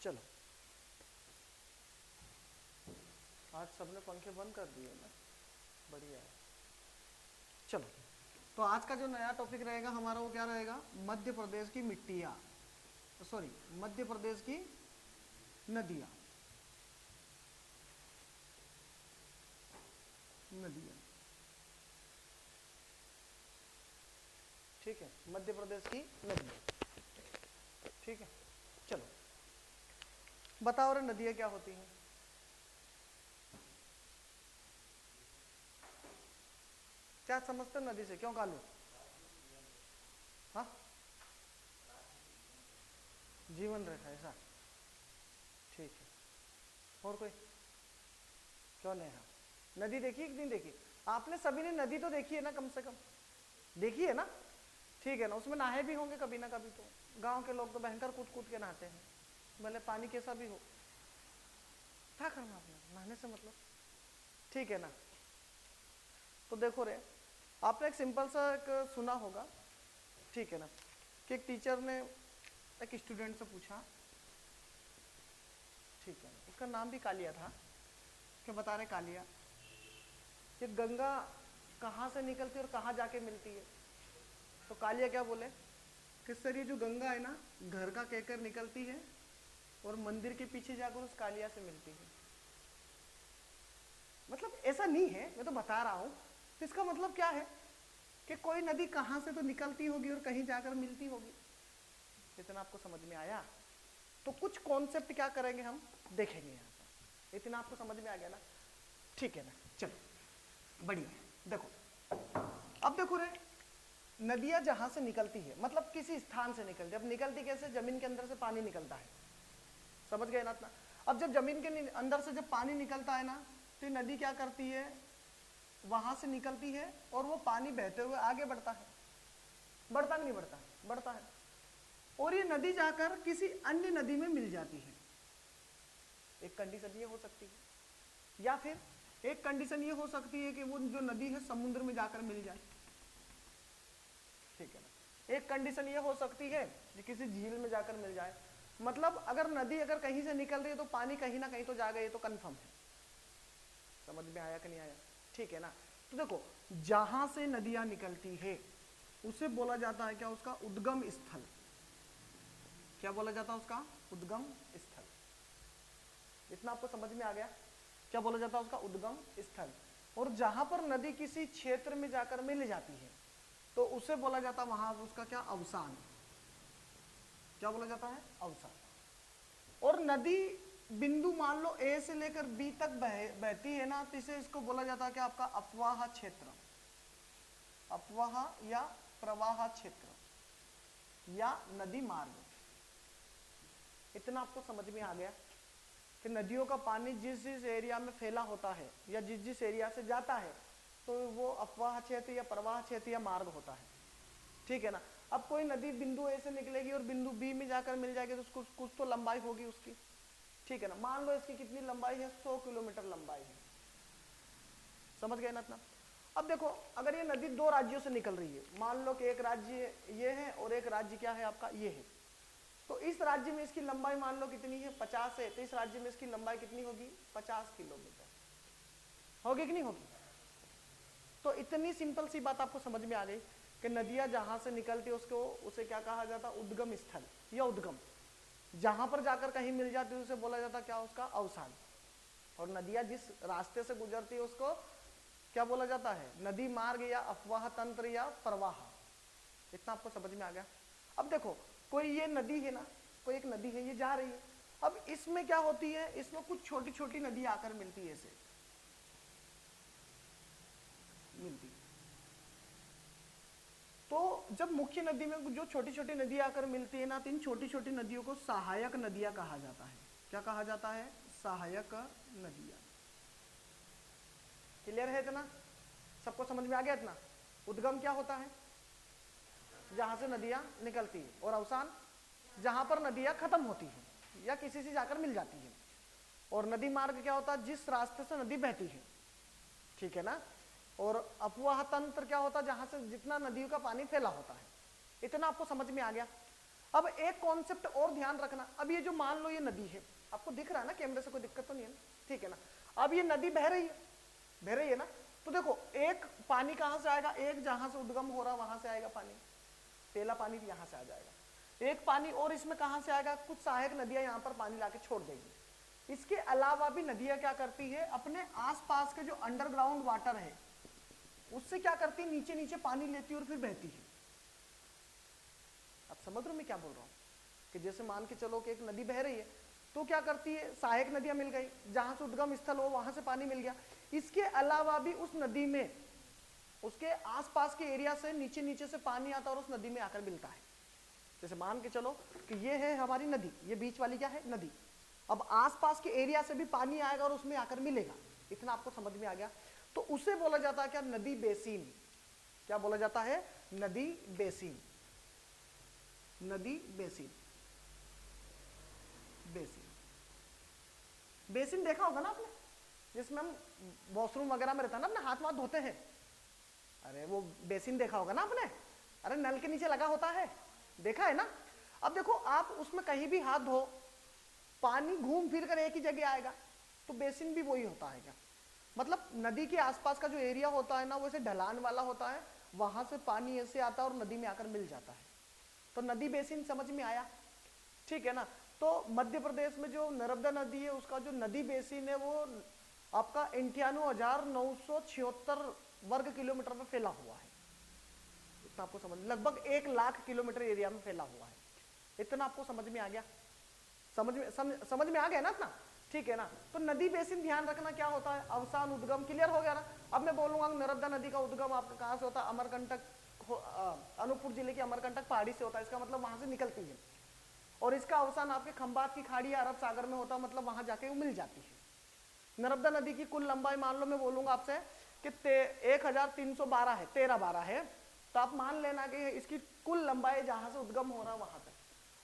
चलो, आज सबने पंखे बंद कर दिए ना, बढ़िया है। चलो, तो आज का जो नया टॉपिक रहेगा हमारा वो क्या रहेगा, मध्य प्रदेश की मिट्टियाँ, सॉरी मध्य प्रदेश की नदियाँ। नदियाँ, ठीक है, मध्य प्रदेश की नदियाँ, ठीक है। चलो बताओ रे, नदियाँ क्या होती हैं? क्या समझते हो नदी से, क्यों कालू? हाँ, जीवन रेखा, ऐसा, ठीक है। और कोई? क्यों नहीं? हाँ, नदी देखी कि नहीं देखी? आपने सभी ने नदी तो देखी है ना, कम से कम देखी है ना, ठीक है ना। उसमें नहाए भी होंगे कभी ना कभी, तो गांव के लोग तो भयंकर कूद कूद के नहाते हैं, भले पानी कैसा भी हो। क्या करना आपने, नहाने से मतलब, ठीक है ना। तो देखो रे, आपने एक सिंपल सा एक सुना होगा, ठीक है ना, कि एक टीचर ने एक स्टूडेंट से पूछा, ठीक है, उसका नाम भी कालिया था, क्या बता रहे कालिया, कि गंगा कहाँ से निकलती है और कहाँ जाके मिलती है? तो कालिया क्या बोले कि सर ये जो गंगा है ना, घर का कहकर निकलती है और मंदिर के पीछे जाकर उस कालिया से मिलती है। मतलब ऐसा नहीं है, मैं तो बता रहा हूं। तो इसका मतलब क्या है कि कोई नदी कहां से तो निकलती होगी और कहीं जाकर मिलती होगी। इतना आपको समझ में आया? तो कुछ कॉन्सेप्ट क्या करेंगे हम, देखेंगे यहां पर। इतना आपको समझ में आ गया ना, ठीक है ना। चलो बढ़िया, देखो अब देखो रे, नदियां जहां से निकलती है मतलब किसी स्थान से निकलती है। अब निकलती कैसे? जमीन के अंदर से पानी निकलता है, समझ गए ना इतना? अब जब जमीन के अंदर से जब पानी निकलता है ना, तो नदी क्या करती है, वहां से निकलती है और वो पानी बहते हुए आगे बढ़ता है। बढ़ता नहीं बढ़ता? बढ़ता है। और ये नदी जाकर किसी अन्य नदी में मिल जाती है। एक कंडीशन ये हो सकती है, या फिर एक कंडीशन ये हो सकती है कि वो जो नदी है समुद्र में जाकर मिल जाए, ठीक है ना। एक कंडीशन ये हो सकती है कि किसी झील में जाकर मिल जाए। मतलब अगर नदी अगर कहीं से निकल रही है तो पानी कहीं ना कहीं तो जाएगा, ये तो कंफर्म है। समझ में आया कि नहीं आया? ठीक है ना। तो देखो, जहां से नदियां निकलती है उसे बोला जाता है क्या, उसका उद्गम स्थल। क्या बोला जाता है उसका? उद्गम स्थल। इतना आपको समझ में आ गया? क्या बोला जाता है उसका? उद्गम स्थल। और जहां पर नदी किसी क्षेत्र में जाकर मिल जाती है तो उसे बोला जाता है वहां उसका क्या, अवसान। क्या बोला जाता है? अवसान। और नदी बिंदु मान लो ए से लेकर बी तक बहती है ना, तो इसे इसको बोला जाता है कि आपका अपवाह क्षेत्र। अपवाह या प्रवाह क्षेत्र या नदी मार्ग। इतना आपको समझ में आ गया कि नदियों का पानी जिस जिस एरिया में फैला होता है या जिस जिस एरिया से जाता है तो वो अपवाह क्षेत्र या प्रवाह क्षेत्र या मार्ग होता है, ठीक है ना। अब कोई नदी बिंदु ए से निकलेगी और बिंदु बी में जाकर मिल जाएगी तो उसको कुछ तो लंबाई होगी उसकी, ठीक है ना। मान लो इसकी कितनी लंबाई है, 100 किलोमीटर लंबाई है। समझ गए ना इतना? अब देखो, अगर ये नदी दो राज्यों से निकल रही है, मान लो कि एक राज्य ये है और एक राज्य क्या है आपका, ये है, तो इस राज्य में इसकी लंबाई मान लो कितनी है, 50 है, तो इस राज्य में इसकी लंबाई कितनी होगी, 50 किलोमीटर होगी कि नहीं होगी? तो इतनी सिंपल सी बात आपको समझ में आ गई कि नदियां जहां से निकलती है उसको उसे क्या कहा जाता है, उद्गम स्थल या उद्गम। जहां पर जाकर कहीं मिल जाती है उसे बोला जाता क्या, उसका अवसान। और नदियां जिस रास्ते से गुजरती है उसको क्या बोला जाता है, नदी मार्ग या अफवाह तंत्र या प्रवाह। इतना आपको समझ में आ गया? अब देखो, कोई ये नदी है ना, कोई एक नदी है, ये जा रही है। अब इसमें क्या होती है, इसमें कुछ छोटी छोटी नदी आकर मिलती है, ऐसे मिलती है। तो जब मुख्य नदी में जो छोटी छोटी नदी आकर मिलती है ना, तो इन छोटी छोटी नदियों को सहायक नदियां कहा जाता है। क्या कहा जाता है? सहायक नदियां। क्लियर है इतना? सबको समझ में आ गया इतना? उद्गम क्या होता है, जहां से नदियां निकलती है, और अवसान जहां पर नदियां खत्म होती है या किसी से जाकर मिल जाती है। और नदी मार्ग क्या होता है, जिस रास्ते से नदी बहती है, ठीक है ना। और अपवाह तंत्र क्या होता है, जहां से जितना नदियों का पानी फैला होता है। इतना आपको समझ में आ गया? अब एक कॉन्सेप्ट और ध्यान रखना, अब ये जो मान लो ये नदी है, आपको दिख रहा है ना कैमरे से, कोई दिक्कत तो नहीं है ना, ठीक है ना। अब ये नदी बह रही है, बह रही है ना, तो देखो एक पानी कहां से आएगा, एक जहां से उद्गम हो रहा वहां से आएगा पानी, पहला पानी यहां से आ जाएगा। एक पानी और इसमें कहां से आएगा, कुछ सहायक नदियां यहां पर पानी लाके छोड़ देगी। इसके अलावा भी नदियां क्या करती है, अपने आसपास के जो अंडरग्राउंड वाटर है उससे क्या करती है, नीचे नीचे पानी लेती है और फिर बहती है। आप समझ रहे हो मैं क्या बोल रहा हूं, कि जैसे मान के चलो कि एक नदी बह रही है तो क्या करती है, सहायक नदियां मिल गई, जहां से उद्गम स्थल हो वहां से पानी मिल गया। इसके अलावा भी उस नदी में उसके आसपास के एरिया से नीचे नीचे से पानी आता और उस नदी में आकर मिलता है। जैसे मान के चलो कि ये है हमारी नदी, ये बीच वाली क्या है नदी, अब आसपास के एरिया से भी पानी आएगा और उसमें आकर मिलेगा। इतना आपको समझ में आ गया, तो उसे बोला जाता है क्या, नदी बेसिन। क्या बोला जाता है, नदी बेसिन, नदी बेसिन, बेसिन। बेसिन देखा होगा ना आपने, जिसमें हम वॉशरूम वगैरह में रहता है ना, अपने हाथ वाथ धोते हैं, अरे वो बेसिन देखा होगा ना आपने, अरे नल के नीचे लगा होता है, देखा है ना। अब देखो आप उसमें कहीं भी हाथ धो, पानी घूम फिर कर एक ही जगह आएगा, तो बेसिन भी वही होता है क्या, मतलब नदी के आसपास का जो एरिया होता है ना वो ऐसे ढलान वाला होता है, वहां से पानी ऐसे आता है और नदी में आकर मिल जाता है, तो नदी बेसिन समझ में आया, ठीक है ना। तो मध्य प्रदेश में जो नर्मदा नदी है उसका जो नदी बेसिन है वो आपका 98,976 वर्ग किलोमीटर में फैला हुआ है। इतना आपको समझ, लगभग 1,00,000 किलोमीटर एरिया में फैला हुआ है। इतना आपको समझ में आ गया, समझ में आ गया ना इतना, ठीक है ना। तो नदी बेसिन ध्यान रखना क्या होता है, अवसान उद्गम, क्लियर हो गया ना। अब मैं बोलूंगा नर्मदा नदी का उद्गम आपका कहां से होता है, अमरकंटक, अनूपपुर जिले की अमरकंटक पहाड़ी से होता है, इसका मतलब वहां से निकलती है, और इसका अवसान आपके खंबात की खाड़ी या अरब सागर में होता है, मतलब वहां जाके वो मिल जाती है। नर्मदा नदी की कुल लंबाई मान लो मैं बोलूंगा आपसे कि 1312 है, 1312 है, तो आप मान लेना कि इसकी कुल लंबाई जहां से उद्गम हो रहा वहां तक।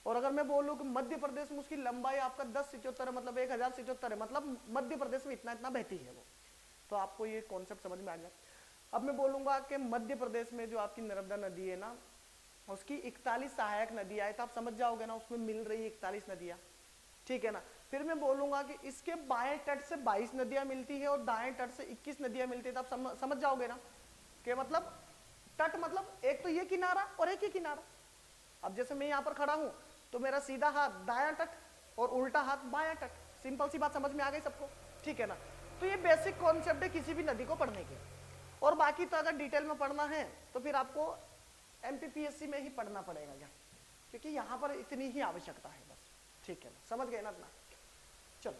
और अगर मैं बोलूं कि मध्य प्रदेश में उसकी लंबाई आपका 1077 है, मतलब 1077 है, मतलब मध्य प्रदेश में इतना इतना बहती है वो, तो आपको ये कॉन्सेप्ट समझ में आ गया। अब मैं बोलूंगा कि मध्य प्रदेश में जो आपकी नर्मदा नदी है ना उसकी 41 सहायक नदियां है, तो आप समझ जाओगे ना उसमें मिल रही है 41 नदियां, ठीक है ना। फिर मैं बोलूंगा कि इसके बाएं तट से 22 नदियां मिलती है और दाएं तट से 21 नदियां मिलती है, तो आप समझ जाओगे ना कि मतलब तट मतलब एक तो ये किनारा और एक ही किनारा। अब जैसे मैं यहाँ पर खड़ा हूं तो मेरा सीधा हाथ दायां तट और उल्टा हाथ बायां तट, सिंपल सी बात समझ में आ गई सबको, ठीक है ना। तो ये बेसिक कॉन्सेप्ट है किसी भी नदी को पढ़ने के, और बाकी तो अगर डिटेल में पढ़ना है तो फिर आपको एमपीपीएससी में ही पढ़ना पड़ेगा क्या, क्योंकि यहाँ पर इतनी ही आवश्यकता है बस, ठीक है ना, समझ गए ना इतना। चलो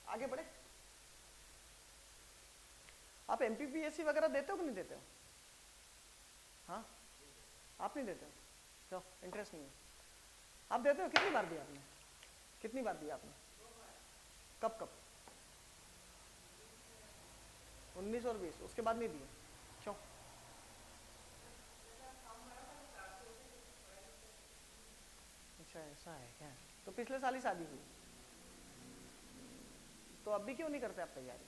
आगे बढ़े। आप एमपीपीएससी वगैरह देते हो कि नहीं देते हो, हाँ आप नहीं देते हो, क्यों, इंटरेस्ट नहीं है। आप देते हो, कितनी बार दिया आपने, कितनी बार दिया आपने, कब कब, 19 और 20, उसके बाद नहीं दिए, क्यों। अच्छा ऐसा है क्या, तो पिछले साल ही शादी हुई, तो अभी क्यों नहीं करते आप तैयारी,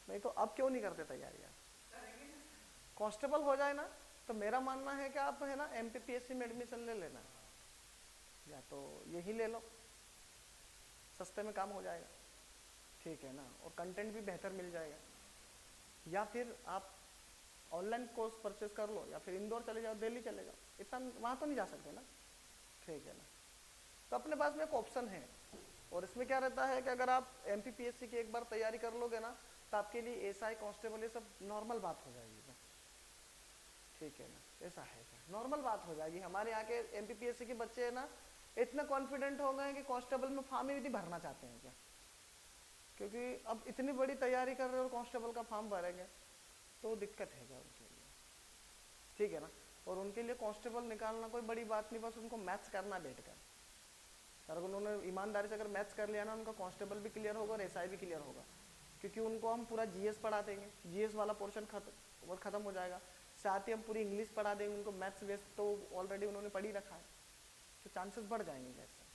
नहीं तो अब क्यों नहीं करते तैयारी आप, कांस्टेबल हो जाए ना, तो मेरा मानना है कि आप है ना एमपीपीएससी में एडमिशन ले लेना, या तो यही ले लो, सस्ते में काम हो जाएगा, ठीक है ना, और कंटेंट भी बेहतर मिल जाएगा, या फिर आप ऑनलाइन कोर्स परचेज कर लो, या फिर इंदौर चले जाओ, दिल्ली चले जाओ, इतना वहाँ तो नहीं जा सकते ना, ठीक है ना। तो अपने पास में एक ऑप्शन है, और इसमें क्या रहता है कि अगर आप एमपीपीएससी की एक बार तैयारी कर लोगे ना तो आपके लिए एसआई कांस्टेबल ये सब नॉर्मल बात हो जाएगी, ठीक है ना, ऐसा है क्या, नॉर्मल बात हो जाएगी। हमारे यहाँ के एमपीपीएससी के बच्चे है ना इतने कॉन्फिडेंट हो गए कि कांस्टेबल में फॉर्म ही नहीं भरना चाहते हैं क्या, क्योंकि अब इतनी बड़ी तैयारी कर रहे हो और कांस्टेबल का फॉर्म भरेंगे तो दिक्कत है क्या उनके लिए, ठीक है ना। और उनके लिए कांस्टेबल निकालना कोई बड़ी बात नहीं, बस उनको मैथ्स करना बैठ कर, अगर उन्होंने ईमानदारी से अगर मैथ्स कर लिया ना उनका कांस्टेबल भी क्लियर होगा और एसआई भी क्लियर होगा, क्योंकि उनको हम पूरा जीएस पढ़ा देंगे, जीएस वाला पोर्शन खत्म हो जाएगा, साथ ही हम पूरी इंग्लिश पढ़ा देंगे उनको, मैथ्स बेस तो ऑलरेडी उन्होंने पढ़ ही रखा है, तो चांसेस बढ़ जाएंगे जैसे,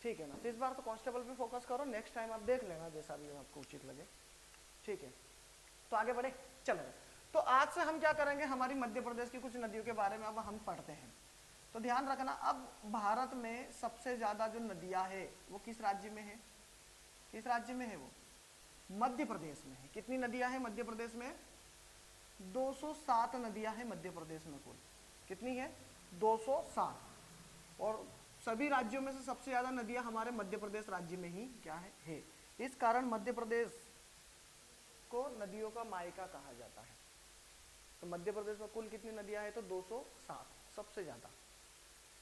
ठीक है ना। तो इस बार तो कांस्टेबल पे फोकस करो, नेक्स्ट टाइम आप देख लेना जैसा भी आपको उचित लगे, ठीक है। तो आगे बढ़े, चलो। तो आज से हम क्या करेंगे, हमारी मध्य प्रदेश की कुछ नदियों के बारे में अब हम पढ़ते हैं। तो ध्यान रखना, अब भारत में सबसे ज्यादा जो नदियां है वो किस राज्य में है, किस राज्य में है वो, मध्य प्रदेश में है। कितनी नदियां हैं मध्य प्रदेश में, 207 नदियां हैं मध्य प्रदेश में कुल। कितनी है, 207। और सभी राज्यों में से सबसे ज्यादा नदियां हमारे मध्य प्रदेश राज्य में ही क्या है। इस कारण मध्य प्रदेश को नदियों का मायका कहा जाता है। तो मध्य प्रदेश में कुल कितनी नदियां हैं, तो 207, सबसे ज्यादा।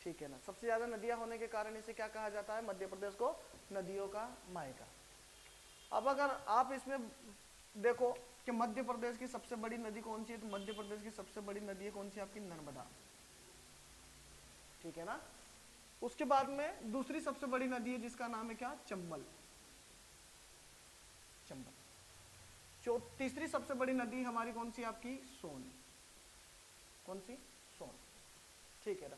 ठीक है ना, सबसे ज्यादा नदियां होने के कारण इसे क्या कहा जाता है, मध्य प्रदेश को नदियों का मायका। अब अगर आप इसमें देखो कि मध्य प्रदेश की सबसे बड़ी नदी कौन सी है, तो मध्य प्रदेश की सबसे बड़ी नदी है कौन सी, आपकी नर्मदा। ठीक है ना। उसके बाद में दूसरी सबसे बड़ी नदी है जिसका नाम है क्या, चंबल, चंबल। तीसरी सबसे बड़ी नदी हमारी कौन सी, आपकी सोन, कौन सी, सोन। ठीक है ना।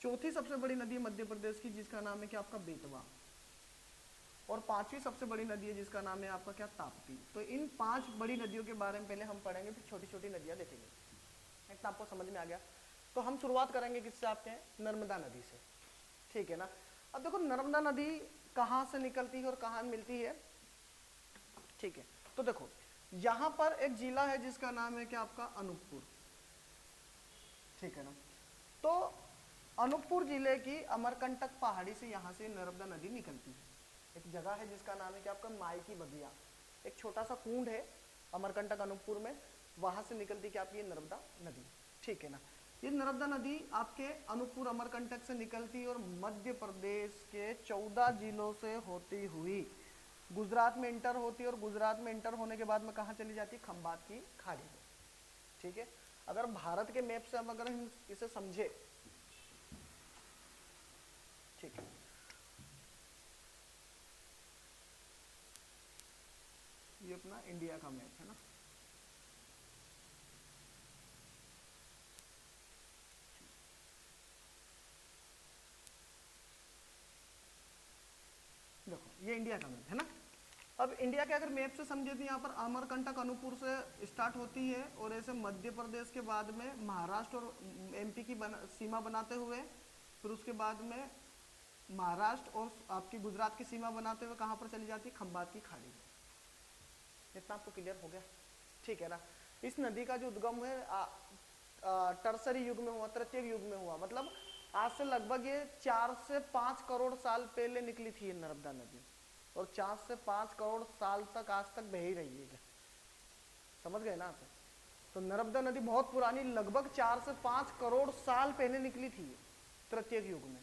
चौथी सबसे बड़ी नदी मध्य प्रदेश की जिसका नाम है क्या, आपका बेतवा। और पांचवी सबसे बड़ी नदी है जिसका नाम है आपका क्या, ताप्ती। तो इन 5 बड़ी नदियों के बारे में पहले हम पढ़ेंगे, फिर छोटी छोटी नदियां देखेंगे। इतना आपको समझ में आ गया। तो हम शुरुआत करेंगे किससे, आपके नर्मदा नदी से। ठीक है ना। अब देखो नर्मदा नदी कहाँ से निकलती है और कहाँ मिलती है। ठीक है, तो देखो यहां पर एक जिला है जिसका नाम है क्या, आपका अनूपपुर। ठीक है ना। तो अनूपपुर जिले की अमरकंटक पहाड़ी से यहां से नर्मदा नदी निकलती है। एक जगह है जिसका नाम है क्या, आपका मायकी बगिया। एक छोटा सा कुंड है अमरकंटक अनूपपुर में, वहां से निकलती क्या, आपकी नर्मदा नदी। ठीक है ना। ये नर्मदा नदी आपके अनूपपुर अमरकंटक से निकलती है और मध्य प्रदेश के 14 जिलों से होती हुई गुजरात में इंटर होती है, और गुजरात में इंटर होने के बाद में कहाँ चली जाती है, खंबात की खाड़ी में। ठीक है। अगर भारत के मैप से अगर हम इसे समझे, ठीक है, ये अपना इंडिया का मैप है ना। देखो ये इंडिया का मैप है ना। अब इंडिया के अगर मैप से समझे तो यहाँ पर अमरकंटक अनूपपुर से स्टार्ट होती है और ऐसे मध्य प्रदेश के बाद में महाराष्ट्र और एमपी की सीमा बनाते हुए, फिर उसके बाद में महाराष्ट्र और आपकी गुजरात की सीमा बनाते हुए कहाँ पर चली जाती है, खंबात की खाड़ी। इतना आपको क्लियर हो गया। ठीक है ना। इस नदी का जो उद्गम है टर्सरी युग में हुआ, तृतीय युग में हुआ। मतलब आज से लगभग ये 4 से 5 करोड़ साल पहले निकली थी ये नर्मदा नदी, और 4 से 5 करोड़ साल तक आज तक बह ही रही है। समझ गए ना आप। तो नर्मदा नदी बहुत पुरानी, लगभग 4 से 5 करोड़ साल पहले निकली थी तृतीय युग में।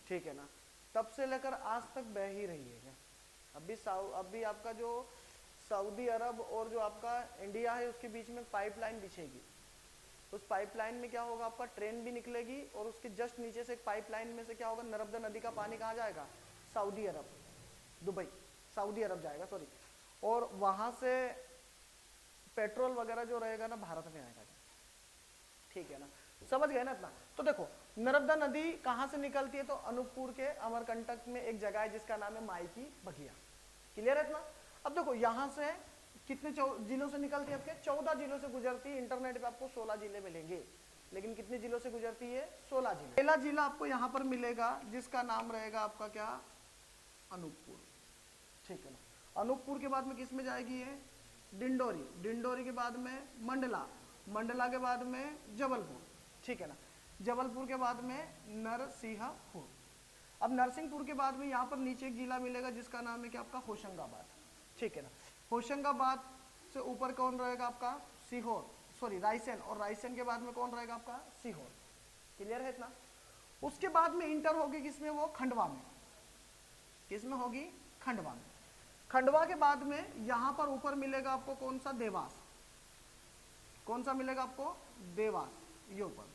ठीक है ना। तब से लेकर आज तक बह ही रही है। अभी आपका जो सऊदी अरब और जो आपका इंडिया है उसके बीच में पाइपलाइन बिछेगी। उस पाइपलाइन में क्या होगा, आपका ट्रेन भी निकलेगी और उसके जस्ट नीचे से एक पाइपलाइन में से क्या होगा, नर्मदा नदी का पानी कहाँ जाएगा, सऊदी अरब, दुबई, सऊदी अरब जाएगा सॉरी, और वहां से पेट्रोल वगैरह जो रहेगा ना भारत में आएगा। ठीक है ना, समझ गए ना इतना। तो देखो नर्मदा नदी कहाँ से निकलती है, तो अनूपपुर के अमरकंटक में एक जगह है जिसका नाम है मायकी बगिया। क्लियर है इतना। अब देखो यहाँ से कितने जिलों से निकलती है, आपके 14 जिलों से गुजरती है। इंटरनेट पे आपको 16 जिले मिलेंगे, लेकिन कितने जिलों से गुजरती है, 16 जिले। पहला जिला आपको यहाँ पर मिलेगा जिसका नाम रहेगा आपका क्या, अनूपपुर। ठीक है ना। अनूपपुर के बाद में किस में जाएगी ये, डिंडोरी, डिंडोरी के बाद में मंडला, मंडला के बाद में जबलपुर। ठीक है ना। जबलपुर के बाद में नरसिंहपुर। अब नरसिंहपुर के बाद में यहाँ पर नीचे एक जिला मिलेगा जिसका नाम है क्या, आपका होशंगाबाद। ठीक है ना। होशंगाबाद से ऊपर कौन रहेगा, आपका सीहोर, सॉरी रायसेन, और रायसेन के बाद में कौन रहेगा, आपका सीहोर। क्लियर है इतना। उसके बाद में इंटर होगी किसमें, वो खंडवा में। किसमें होगी, खंडवा में। खंडवा के बाद में यहां पर ऊपर मिलेगा आपको कौन सा, देवास। कौन सा मिलेगा आपको, देवास, ये ऊपर।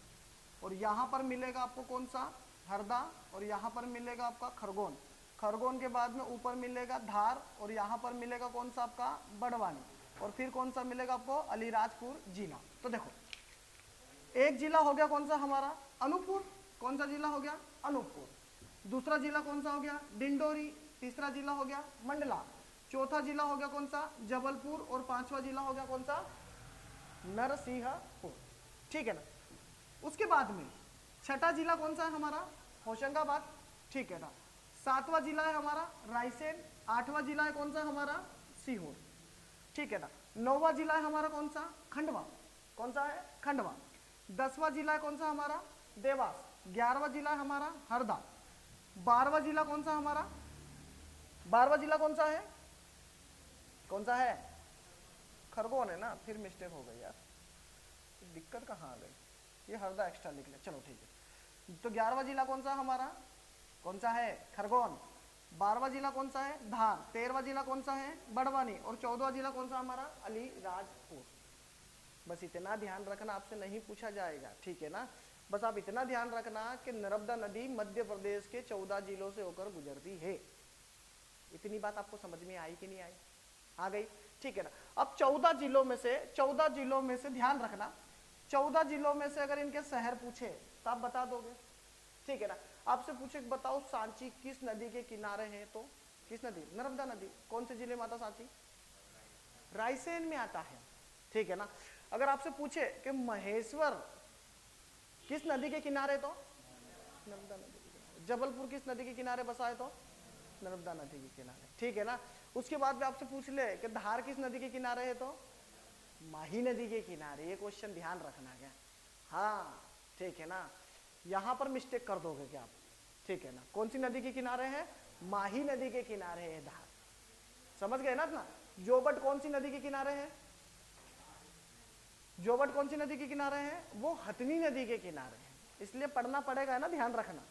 और यहां पर मिलेगा आपको कौन सा, हरदा, और यहां पर मिलेगा आपका खरगोन। खरगोन के बाद में ऊपर मिलेगा धार, और यहाँ पर मिलेगा कौन सा, आपका बड़वानी, और फिर कौन सा मिलेगा आपको, अलीराजपुर जिला। तो देखो एक जिला हो गया कौन सा हमारा, अनूपपुर। कौन सा जिला हो गया, अनूपपुर। दूसरा जिला कौन सा हो गया, डिंडोरी। तीसरा जिला हो गया मंडला। चौथा जिला हो गया कौन सा, जबलपुर। और 5वां जिला हो गया कौन सा, नरसिंहपुर, ठीक है ना। उसके बाद में छठा जिला कौन सा है हमारा, होशंगाबाद, ठीक है ना। सातवां जिला है हमारा रायसेन, आठवां जिला है कौन सा हमारा, सीहोर, ठीक है ना। नौवां जिला है हमारा कौन सा, खंडवा, कौन सा है, खंडवा। 10वां जिला है कौन सा हमारा, देवास। 11वां जिला है हमारा हरदा। 12वां जिला कौन सा हमारा, 12वां जिला कौन सा है, कौन सा है, खरगोन है ना, फिर मिस्टेक हो गई यार, दिक्कत कहाँ आ गई, ये हरदा एक्स्ट्रा लिख ले, चलो ठीक है। तो 11वां जिला कौन सा हमारा, कौन सा है, खरगोन। 12वां जिला कौन सा है, धार। 13वां जिला कौन सा है, बड़वानी। और 14वां जिला कौन सा हमारा, अलीराजपुर। बस इतना ध्यान रखना, आपसे नहीं पूछा जाएगा, ठीक है ना। बस आप इतना ध्यान रखना कि नर्मदा नदी मध्य प्रदेश के 14 जिलों से होकर गुजरती है। इतनी बात आपको समझ में आई कि नहीं आई, आ गई, ठीक है ना। अब 14 जिलों में से ध्यान रखना, 14 जिलों में से अगर इनके शहर पूछे तो आप बता दोगे, ठीक है ना। आपसे पूछे बताओ सांची किस नदी के किनारे है, तो किस नदी, नर्मदा नदी। कौन से जिले में आता सांची, रायसेन में आता है, ठीक है ना। अगर आपसे पूछे कि महेश्वर किस नदी के किनारे, तो नर्मदा नदी के किनारे। जबलपुर किस नदी के किनारे बसा है, तो नर्मदा नदी के किनारे, ठीक है ना। उसके बाद भी आपसे पूछ ले कि धार किस नदी के किनारे है, तो माही नदी के किनारे। ये क्वेश्चन ध्यान रखना क्या, हाँ ठीक है ना, यहां पर मिस्टेक कर दोगे क्या आप, ठीक है ना। कौन सी नदी के किनारे है, माही नदी के किनारे है धार, समझ गए ना। जोबट कौन सी नदी के किनारे है, जोबट कौन सी नदी के किनारे है, वो हथनी नदी के किनारे है, इसलिए पढ़ना पड़ेगा ना, ध्यान रखना,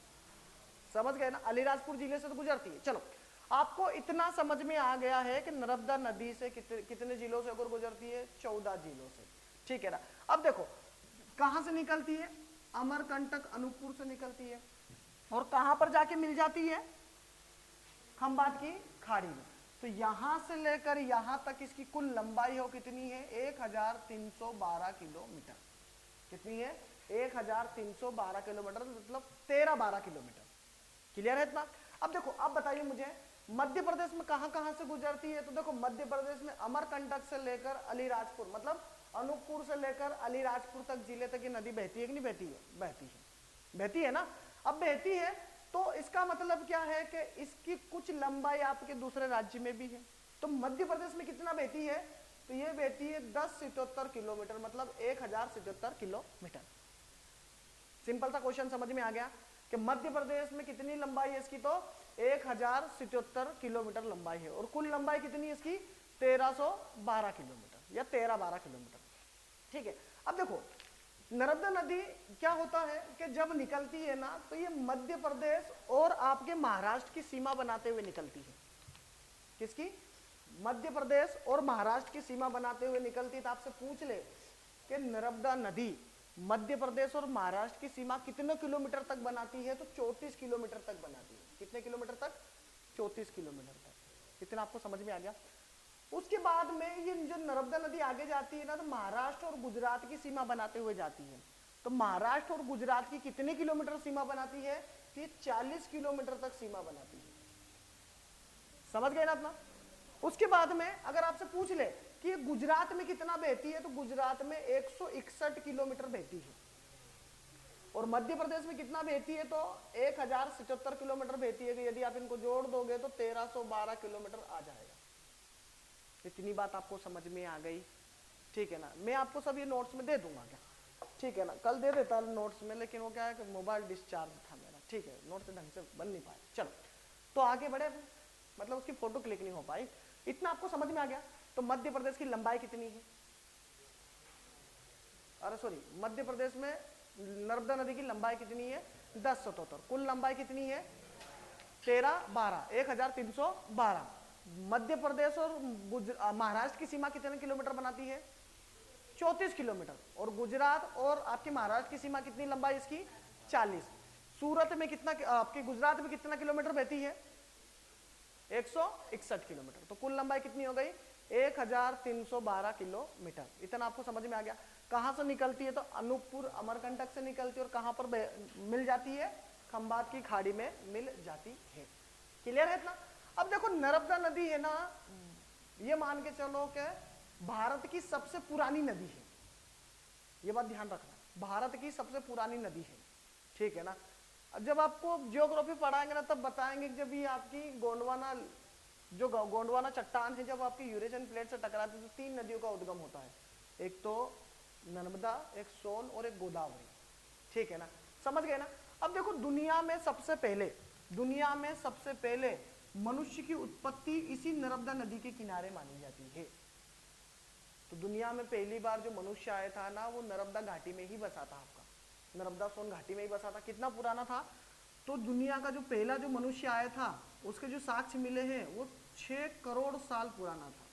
समझ गए ना। अलीराजपुर जिले से तो गुजरती है। चलो आपको इतना समझ में आ गया है कि नर्मदा नदी से कितने जिलों से होकर गुजरती है, 14 जिलों से, ठीक है ना। अब देखो कहां से निकलती है, अमरकंटक अनूपपुर से निकलती है, और कहां पर जाके मिल जाती है, खंबात की खाड़ी में। तो यहां से लेकर यहां तक इसकी कुल लंबाई हो कितनी है, 1312 किलोमीटर। कितनी है, 1312 किलोमीटर, मतलब 13-12 किलोमीटर। क्लियर है इतना। अब देखो, अब बताइए मुझे मध्य प्रदेश में कहां से गुजरती है। तो देखो मध्य प्रदेश में अमरकंटक से लेकर अलीराजपुर, मतलब अनूपपुर से लेकर अलीराजपुर तक जिले तक ये नदी बहती है कि नहीं बहती है, बहती है ना। अब बहती है तो इसका मतलब क्या है कि इसकी कुछ लंबाई आपके दूसरे राज्य में भी है। तो मध्य प्रदेश में कितना बहती है, तो ये बहती है 1077 किलोमीटर, मतलब 1077 किलोमीटर। सिंपल सा क्वेश्चन समझ में आ गया कि मध्य प्रदेश में कितनी लंबाई है इसकी, तो 1077 किलोमीटर लंबाई है, और कुल लंबाई कितनी है इसकी, 1312 किलोमीटर या 13-12 किलोमीटर, ठीक है। अब देखो नर्मदा नदी क्या होता है कि जब निकलती है ना, तो ये मध्य प्रदेश और आपके महाराष्ट्र की सीमा बनाते हुए निकलती है। किसकी, मध्य प्रदेश और महाराष्ट्र की सीमा बनाते हुए निकलती है। तो आपसे पूछ ले कि नर्मदा नदी मध्य प्रदेश और महाराष्ट्र की सीमा कितने किलोमीटर तक बनाती है, तो 34 किलोमीटर तक बनाती है। कितने किलोमीटर तक, 34 किलोमीटर तक। इतना आपको समझ में आ गया। उसके बाद में ये जो नर्मदा नदी आगे जाती है ना, तो महाराष्ट्र और गुजरात की सीमा बनाते हुए जाती है। तो महाराष्ट्र और गुजरात की कितने किलोमीटर सीमा बनाती है, तो ये 40 किलोमीटर तक सीमा बनाती है। समझ गए ना अपना। उसके बाद में अगर आपसे पूछ ले कि ये गुजरात में कितना बहती है, तो गुजरात में 161 किलोमीटर बहती है। और मध्य प्रदेश में कितना बहती है, तो 1077 किलोमीटर बहती है। यदि आप इनको जोड़ दोगे तो 1312 किलोमीटर आ जाएगा। इतनी बात आपको समझ में आ गई, ठीक है ना। मैं आपको सब ये नोट्स में दे दूंगा क्या, ठीक है ना। कल दे देता नोट्स में, लेकिन वो क्या है कि मोबाइल डिस्चार्ज था मेरा, ठीक है, नोट्स ढंग से बन नहीं पाया। चलो तो आगे बढ़े, मतलब उसकी फोटो क्लिक नहीं हो पाई। इतना आपको समझ में आ गया। तो मध्य प्रदेश की लंबाई कितनी है, अरे सॉरी, मध्य प्रदेश में नर्मदा नदी की लंबाई कितनी है, 1077। कुल लंबाई कितनी है, 13-12, 1312। मध्य प्रदेश और महाराष्ट्र की सीमा कितने किलोमीटर बनाती है, 34 किलोमीटर। और गुजरात और आपके महाराष्ट्र की सीमा कितनी लंबाई इसकी, 40। सूरत में कितना, आपके गुजरात में कितना किलोमीटर बहती है, 161 किलोमीटर। तो कुल लंबाई कितनी हो गई, 1312 किलोमीटर। इतना आपको समझ में आ गया। कहां से निकलती है, तो अनूपपुर अमरकंटक से निकलती है, और कहां पर मिल जाती है, खंबात की खाड़ी में मिल जाती है। क्लियर है इतना। अब देखो नर्मदा नदी है ना, ये मान के चलो कि भारत की सबसे पुरानी नदी है। ये बात ध्यान रखना, भारत की सबसे पुरानी नदी है, ठीक है ना। जब आपको ज्योग्राफी पढ़ाएंगे ना तब बताएंगे कि जब ये आपकी गोंडवाना, जो गोंडवाना चट्टान है जब आपकी यूरेशियन प्लेट से टकराती है तो 3 नदियों का उद्गम होता है, एक तो नर्मदा, एक सोन और एक गोदावरी, ठीक है ना, समझ गए ना। अब देखो दुनिया में सबसे पहले मनुष्य की उत्पत्ति इसी नर्मदा नदी के किनारे मानी जाती है। तो दुनिया में पहली बार जो मनुष्य आया था ना वो नर्मदा घाटी में ही बसा था, आपका नर्मदा सोन घाटी में ही बसा था। कितना पुराना था, तो दुनिया का जो पहला जो मनुष्य आया था उसके जो साक्ष्य मिले हैं वो 6 करोड़ साल पुराना था,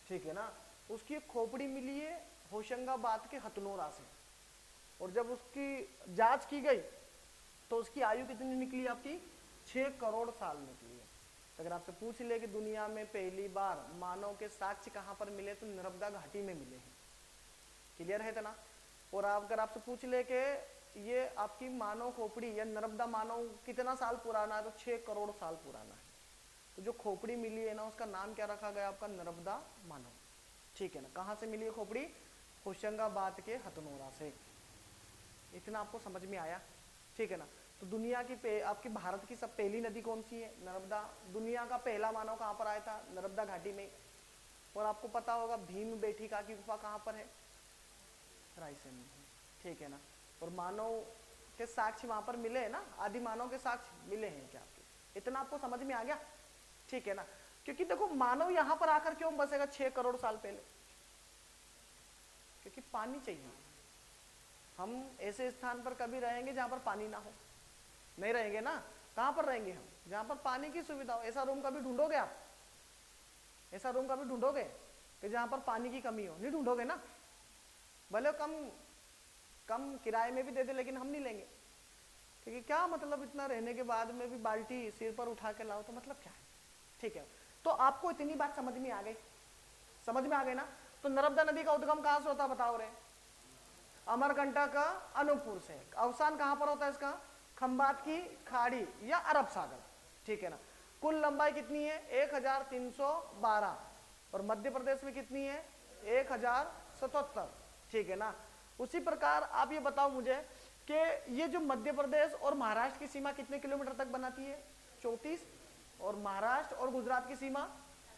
ठीक है ना। उसकी एक खोपड़ी मिली है होशंगाबाद के हथनोरा से, और जब उसकी जांच की गई तो उसकी आयु कितनी निकली आपकी 6 करोड़ साल निकली है। तो अगर आपसे पूछ ले कि दुनिया में पहली बार मानव के साक्ष्य कहां पर मिले तो नर्मदा घाटी में मिले हैं, क्लियर है ना। और अगर आपसे पूछ ले कि ये आपकी मानव खोपड़ी या नर्मदा मानव कितना साल पुराना है तो 6 करोड़ साल पुराना है। तो जो खोपड़ी मिली है ना उसका नाम क्या रखा गया आपका, नर्मदा मानव, ठीक है ना। कहां से मिली है खोपड़ी, होशंगाबाद के हथनोरा से। इतना आपको समझ में आया, ठीक है ना। तो दुनिया की आपकी भारत की सब पहली नदी कौन सी है, नर्मदा। दुनिया का पहला मानव कहां पर आया था, नर्मदा घाटी में। और आपको पता होगा भीम बेटिका की गुफा कहां पर है, रायसेन में, ठीक है ना। और मानव के साक्ष्य वहां पर मिले हैं ना, आदि मानव के साक्ष्य मिले हैं क्या आपके, इतना आपको समझ में आ गया, ठीक है ना। क्योंकि देखो मानव यहां पर आकर क्यों बसेगा 6 करोड़ साल पहले, क्योंकि पानी चाहिए। हम ऐसे स्थान पर कभी रहेंगे जहां पर पानी ना हो, नहीं रहेंगे ना। कहां पर रहेंगे हम, जहां पर पानी की सुविधा हो। ऐसा रूम कभी ढूंढोगे आप, ऐसा रूम कभी ढूंढोगे कि जहां पर पानी की कमी हो, नहीं ढूंढोगे ना। भले कम किराए में भी दे दे लेकिन हम नहीं लेंगे, क्योंकि क्या मतलब इतना रहने के बाद में भी बाल्टी सिर पर उठा के लाओ तो मतलब क्या है, ठीक है। तो आपको इतनी बात समझ में आ गई, समझ में आ गई ना। तो नर्मदा नदी का उद्गम कहां से होता है बताओ रे, अमरकंटक का अनूपपुर से। अवसान कहां पर होता है इसका, खंबात की खाड़ी या अरब सागर, ठीक है ना। कुल लंबाई कितनी है 1312, और मध्य प्रदेश में कितनी है 1077, ठीक है ना। उसी प्रकार आप ये बताओ मुझे कि ये जो मध्य प्रदेश और महाराष्ट्र की सीमा कितने किलोमीटर तक बनाती है, 34, और महाराष्ट्र और गुजरात की सीमा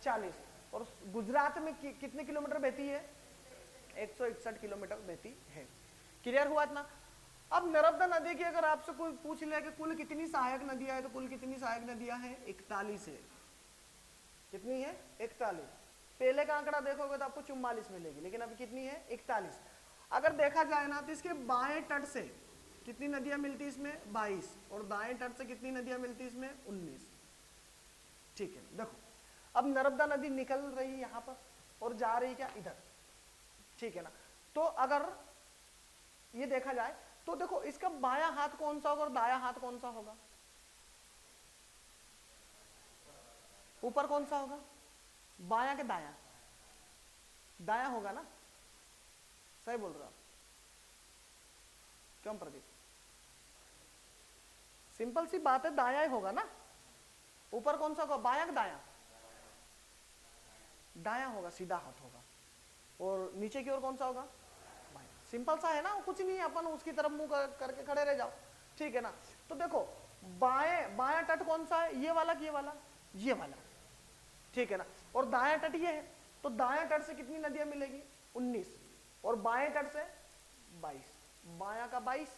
40, और गुजरात में कितने किलोमीटर बहती है 161 किलोमीटर बहती है। क्लियर हुआ इतना। अब नर्मदा नदी की अगर आपसे कोई पूछ ले कि कुल कितनी सहायक नदियां हैं, तो कुल कितनी सहायक नदियां हैं 41 है। कितनी है 41। पहले का आंकड़ा देखोगे तो आपको 44 मिलेगी, लेकिन अभी कितनी है 41। अगर देखा जाए ना तो इसके बाएं तट से कितनी नदियां मिलती इसमें 22, और दाएं तट से कितनी नदियां मिलती इसमें 19, ठीक है। देखो अब नर्मदा नदी निकल रही यहां पर और जा रही क्या इधर, ठीक है ना। तो अगर ये देखा जाए तो देखो इसका बायां हाथ कौन सा होगा और दायां हाथ कौन सा होगा, ऊपर कौन सा होगा, बायां के दायां, दायां होगा ना, सही बोल रहे हो आप, क्यों प्रदीप, सिंपल सी बात है दायां ही होगा ना। ऊपर कौन सा होगा, बायां के दायां, दायां होगा, सीधा हाथ होगा। और नीचे की ओर कौन सा होगा, सिंपल सा है ना, कुछ नहीं है, अपन उसकी तरफ मुंह करके खड़े रह जाओ, ठीक है ना। तो देखो बायां तट कौन सा है, ये वाला कि ये वाला, ठीक है ना। और दायां तट ये है, तो दायां तट से कितनी नदियां मिलेगी 19, और बाएं तट से 22, बायां का 22,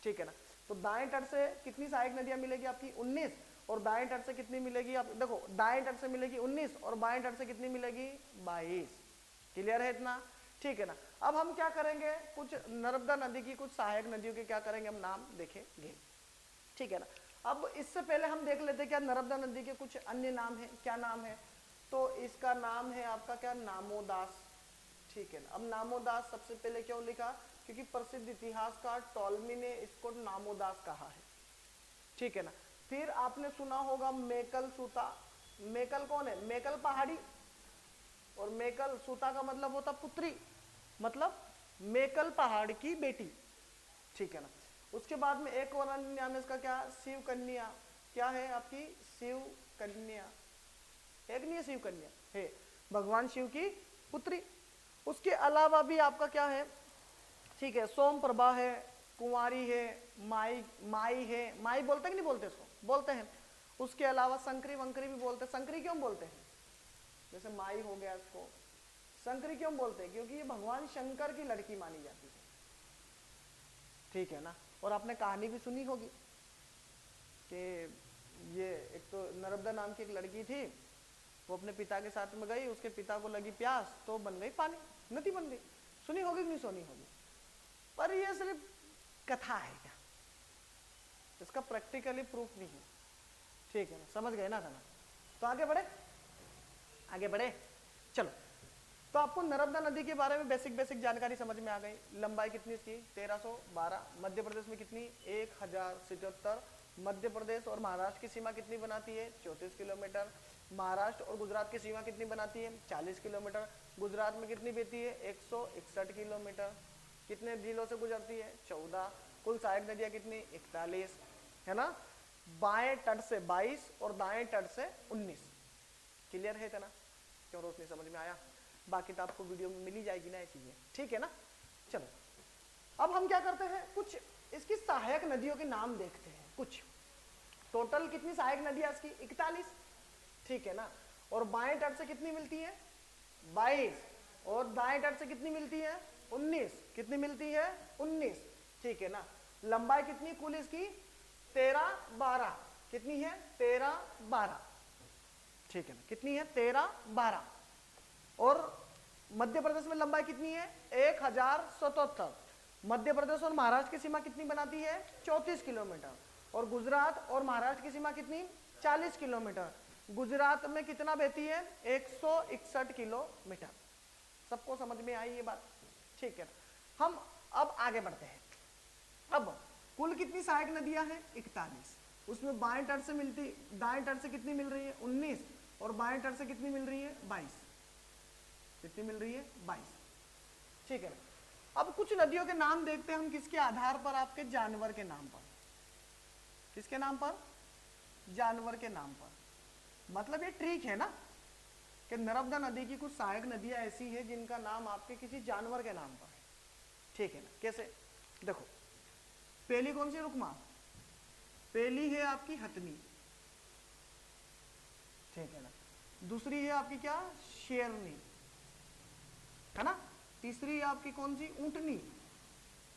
ठीक है ना। तो दाएं तट से कितनी सहायक नदियां मिलेगी आपकी 19, और दाएं तट से कितनी मिलेगी आप देखो, दाएं तट से मिलेगी 19 और बाएं तट से कितनी मिलेगी 22। क्लियर है इतना, ठीक है ना। अब हम क्या करेंगे, कुछ नर्मदा नदी की कुछ सहायक नदियों के क्या करेंगे हम नाम देखेंगे, ठीक है ना। अब इससे पहले हम देख लेते हैं क्या नर्मदा नदी के कुछ अन्य नाम है, क्या नाम है। तो इसका नाम है आपका क्या, नामोदास, ठीक है ना। अब नामोदास सबसे पहले क्यों लिखा, क्योंकि प्रसिद्ध इतिहासकार टॉलमी ने इसको नामोदास कहा है, ठीक है ना। फिर आपने सुना होगा मेकल सूता, मेकल कौन है, मेकल पहाड़ी, और मेकल सूता का मतलब होता पुत्री, मतलब मेकल पहाड़ की बेटी, ठीक है ना। उसके बाद में एक और नाम है इसका क्या, शिव कन्या, क्या है आपकी शिव कन्या, एक नहीं है शिव कन्या है, भगवान शिव की पुत्री। उसके अलावा भी आपका क्या है, ठीक है, सोम प्रभा है, कुंवारी है, माई माई है, माई बोलते कि नहीं बोलते, इसको बोलते हैं। उसके अलावा संकरी वंकरी भी बोलते हैं। संकरी क्यों बोलते हैं, जैसे माई हो गया, इसको संकरी क्यों बोलते हैं, क्योंकि ये भगवान शंकर की लड़की मानी जाती है, ठीक है ना। और आपने कहानी भी सुनी होगी कि ये एक तो नर्मदा नाम की एक लड़की थी, वो अपने पिता के साथ में गई, उसके पिता को लगी प्यास तो बन गई पानी, नदी बन गई। सुनी होगी कि नहीं सुनी होगी, पर ये सिर्फ कथा है क्या, इसका प्रैक्टिकली प्रूफ नहीं है, ठीक है ना, समझ गए ना गाना। तो आगे बढ़े, आगे बढ़े, चलो। तो आपको नर्मदा नदी के बारे में बेसिक बेसिक जानकारी समझ में आ गई। लंबाई कितनी इसकी 1312, मध्य प्रदेश में कितनी 1077, मध्य प्रदेश और महाराष्ट्र की सीमा कितनी बनाती है 34 किलोमीटर, महाराष्ट्र और गुजरात की सीमा कितनी बनाती है 40 किलोमीटर, गुजरात में कितनी बहती है 161 किलोमीटर, कितने जिलों से गुजरती है 14, कुल सहायक नदियां कितनी 41, है ना, बाएं तट से 22 और दाएं तट से 19। क्लियर है इतना, क्यों रोशनी, समझ में आया? बाकी तो आपको वीडियो में मिल ही जाएगी ना ये चीजें, ठीक है ना। चलो अब हम क्या करते हैं, कुछ इसकी सहायक नदियों के नाम देखते हैं। कुछ टोटल कितनी सहायक नदियां इसकी 41, ठीक है ना। और बाएं तट से कितनी मिलती है 22, और दाएं तट से कितनी मिलती है 19, कितनी मिलती है 19, ठीक है ना। लंबाई कितनी कुल इसकी 13-12, कितनी है 13-12, ठीक है ना, कितनी है 13-12। और मध्य प्रदेश में लंबाई कितनी है 1077, मध्य प्रदेश और महाराष्ट्र की सीमा कितनी बनाती है 34 किलोमीटर, और गुजरात और महाराष्ट्र की सीमा कितनी 40 किलोमीटर, गुजरात में कितना बहती है 161 किलोमीटर। सबको समझ में आई ये बात, ठीक है। हम अब आगे बढ़ते हैं। अब कुल कितनी सहायक नदियां हैं 41, उसमें बाएं तट से मिलती, दाएं तट से कितनी मिल रही है 19, और बाएं तट से कितनी मिल रही है 22, कितनी मिल रही है 22, ठीक है। अब कुछ नदियों के नाम देखते हैं हम, किसके आधार पर, आपके जानवर के नाम पर, किसके नाम पर, जानवर के नाम पर। मतलब ये ट्रिक है ना कि नर्मदा नदी की कुछ सहायक नदियां ऐसी है जिनका नाम आपके किसी जानवर के नाम पर है, ठीक है ना। कैसे, देखो पहली कौन सी रुकमा, पहली है आपकी हथनी, ठीक है ना, दूसरी है आपकी क्या शेरनी, है ना, तीसरी है आपकी कौन सी ऊंटनी,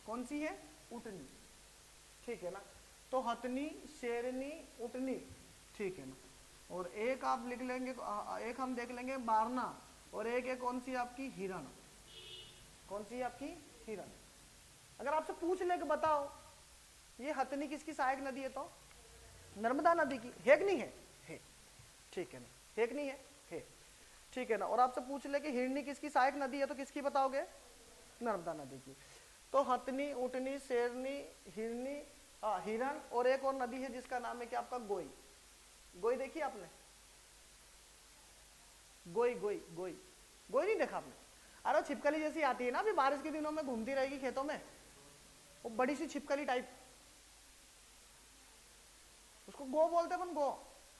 कौन सी है ऊंटनी, ठीक है ना। तो हथनी शेरनी ऊंटनी, ठीक है ना। और एक आप लिख लेंगे, एक हम देख लेंगे बारना, और एक है कौन सी आपकी हिरण, कौन सी आपकी हिरण। अगर आपसे पूछ ले कि बताओ ये हथनी किसकी सहायक नदी है, तो नर्मदा नदी की है कि नहीं है, ठीक है ना, है कि नहीं है, ठीक है ना। और आपसे पूछ ले कि हिरनी किसकी सहायक नदी है, तो किसकी बताओगे नर्मदा नदी की। तो हथनी ऊंटनी शेरनी हिरनी हिरण, और एक और नदी है जिसका नाम है क्या आपका गोई, गोई देखी आपने, गोई गोई गोई गोई नहीं देखा आपने? अरे छिपकली जैसी आती है ना, अभी बारिश के दिनों में घूमती रहेगी खेतों में, वो बड़ी सी छिपकली टाइप, उसको गो बोलते अपन, गो।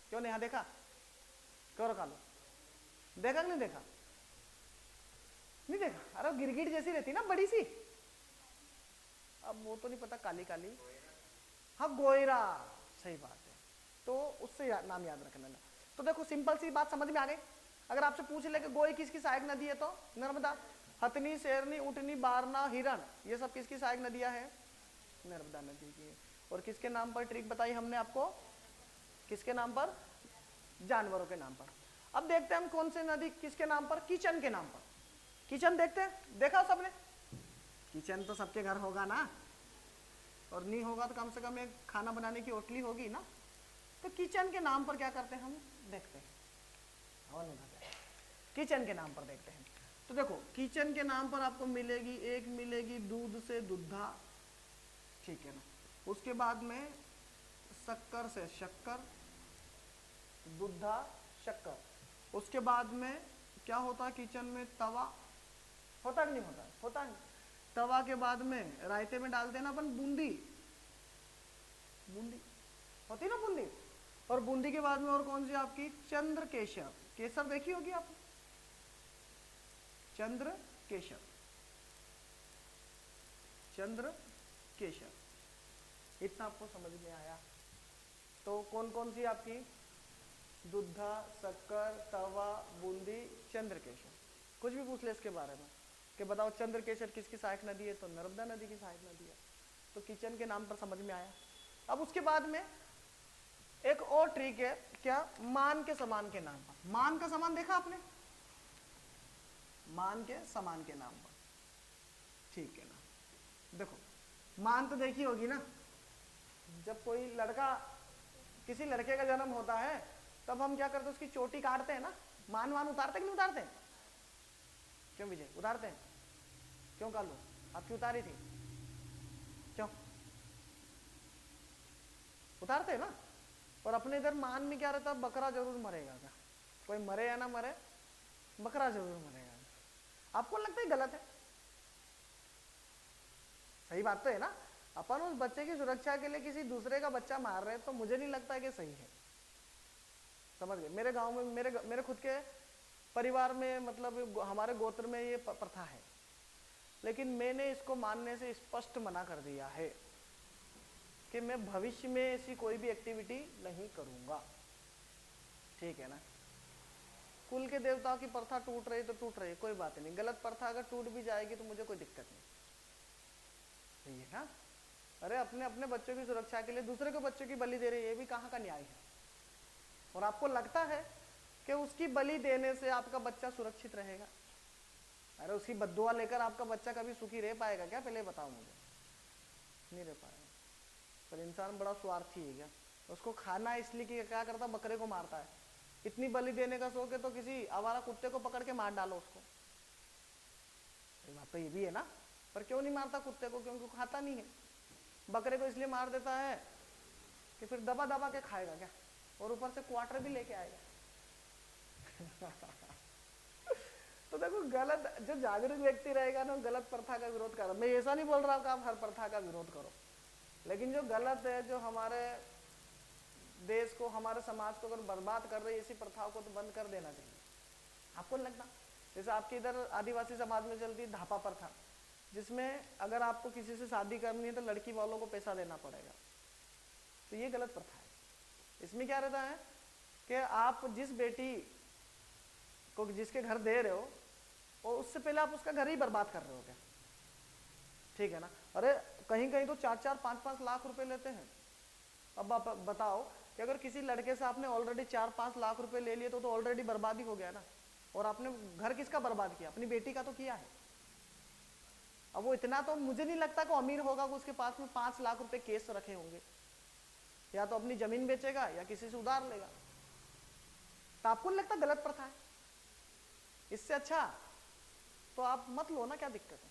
क्यों नहीं देखा, क्यों रखा लो, देखा कि नहीं देखा, नहीं देखा? अरे गिरगिट जैसी रहती ना बड़ी सी, अब वो तो नहीं पता, काली काली, हाँ गोयरा, सही बात है, तो उससे नाम याद रख लेना। तो देखो सिंपल सी बात समझ में आ गई। अगर आपसे पूछ ले कि गोई किसकी सहायक नदी है, तो नर्मदा। हथनी शेरनी ऊंटनी बारना हिरण, ये सब किसकी सहायक नदियां हैं, नर्मदा नदी की। और किसके नाम पर ट्रिक बताई हमने आपको, किसके नाम पर, जानवरों के नाम पर। अब देखते हैं हम कौन सी नदी किसके नाम पर, किचन के नाम पर। किचन देखते हैं, देखा सबने, किचन तो सबके घर होगा ना, और नहीं होगा तो कम से कम एक खाना बनाने की होटली होगी ना। तो किचन के नाम पर क्या करते हैं हम, देखते हैं, किचन के नाम पर देखते हैं। तो देखो किचन के नाम पर आपको मिलेगी, एक मिलेगी दूध से दुग्धा, ठीक है ना। उसके बाद में शक्कर से शक्कर, दुग्धा शक्कर। उसके बाद में क्या होता है किचन में, तवा होता कि नहीं होता, होता है। तवा के बाद में रायते में डालते ना अपन बूंदी, बूंदी होती ना बूंदी। और बूंदी के बाद में और कौन सी आपकी, चंद्र केशर, केसर देखी होगी आप, चंद्र केशर, चंद्र केशर, इतना आपको समझ में आया। तो कौन कौन सी आपकी, दूधा, शक्कर, तवा, बूंदी, चंद्रकेशर। कुछ भी पूछ ले इसके बारे में कि बताओ चंद्रकेशर किसकी सहायक नदी है, तो नर्मदा नदी की सहायक नदी है। तो किचन के नाम पर समझ में आया। अब उसके बाद में एक और ट्रिक है, क्या, मान के समान के नाम पर। मान का समान देखा आपने, मान के समान के नाम पर, ठीक है ना। देखो मान तो देखी होगी ना, जब कोई लड़का, किसी लड़के का जन्म होता है तब हम क्या करते हैं, उसकी चोटी काटते हैं ना, मान वान उतारते कि नहीं उतारते? क्यों विजय, उतारते हैं? क्यों कालू, आपकी उतारी थी, क्यों उतारते हैं ना? और अपने इधर मान में क्या रहता है, बकरा जरूर मरेगा। क्या कोई मरे या ना मरे, बकरा जरूर मरेगा। आपको लगता है गलत है? सही बात तो है ना। अपन उस बच्चे की सुरक्षा के लिए किसी दूसरे का बच्चा मार रहे हैं, तो मुझे नहीं लगता है कि सही है। समझ गए? मेरे गांव में, मेरे खुद के परिवार में, मतलब हमारे गोत्र में ये प्रथा है, लेकिन मैंने इसको मानने से स्पष्ट मना कर दिया है कि मैं भविष्य में ऐसी कोई भी एक्टिविटी नहीं करूंगा, ठीक है ना। कुल के देवताओं की प्रथा टूट रही तो टूट रही, कोई बात नहीं। गलत प्रथा अगर टूट भी जाएगी तो मुझे कोई दिक्कत नहीं, सही है ना। अरे अपने अपने बच्चों की सुरक्षा के लिए दूसरे के बच्चों की बलि दे रही है, ये भी कहाँ का न्याय है? और आपको लगता है कि उसकी बलि देने से आपका बच्चा सुरक्षित रहेगा? अरे उसकी बद्दुआ लेकर आपका बच्चा कभी सुखी रह पाएगा क्या? पहले बताओ मुझे, नहीं रह पाएगा। पर इंसान बड़ा स्वार्थी है क्या? उसको खाना इसलिए कि क्या करता, बकरे को मारता है। इतनी बलि देने का शौक है तो किसी आवारा कुत्ते को पकड़ के मार डालो उसको। बात तो ये भी है ना। पर क्यों नहीं मारता कुत्ते को? क्योंकि खाता नहीं है। बकरे को इसलिए मार देता है कि फिर दबा दबा के खाएगा क्या, और ऊपर से क्वार्टर भी लेके आएगा। तो देखो गलत, जो जागरूक व्यक्ति रहेगा ना, गलत प्रथा का विरोध कर। मैं ऐसा नहीं बोल रहा कि आप हर प्रथा का विरोध करो, लेकिन जो गलत है, जो हमारे देश को, हमारे समाज को अगर बर्बाद कर रही है, ऐसी प्रथाओं को तो बंद कर देना चाहिए। आपको नहीं लगता? जैसे आपके इधर आदिवासी समाज में चलती है धापा प्रथा, जिसमें अगर आपको किसी से शादी करनी है तो लड़की वालों को पैसा देना पड़ेगा। तो ये गलत प्रथा है। इसमें क्या रहता है कि आप जिस बेटी को जिसके घर दे रहे हो, और उससे पहले आप उसका घर ही बर्बाद कर रहे हो क्या, ठीक है ना। अरे कहीं कहीं तो 4-4, 5-5 लाख रुपए लेते हैं। अब आप बताओ कि अगर किसी लड़के से आपने ऑलरेडी 4-5 लाख रुपए ले लिए तो ऑलरेडी बर्बादी हो गया ना। और आपने घर किसका बर्बाद किया? अपनी बेटी का तो किया है। अब वो इतना तो मुझे नहीं लगता कि अमीर होगा कि उसके पास में 5 लाख रुपए केस रखे होंगे। या तो अपनी जमीन बेचेगा या किसी से उधार लेगा। तो आपको नहीं लगता गलत प्रथा है? इससे अच्छा तो आप मत लो ना, क्या दिक्कत है?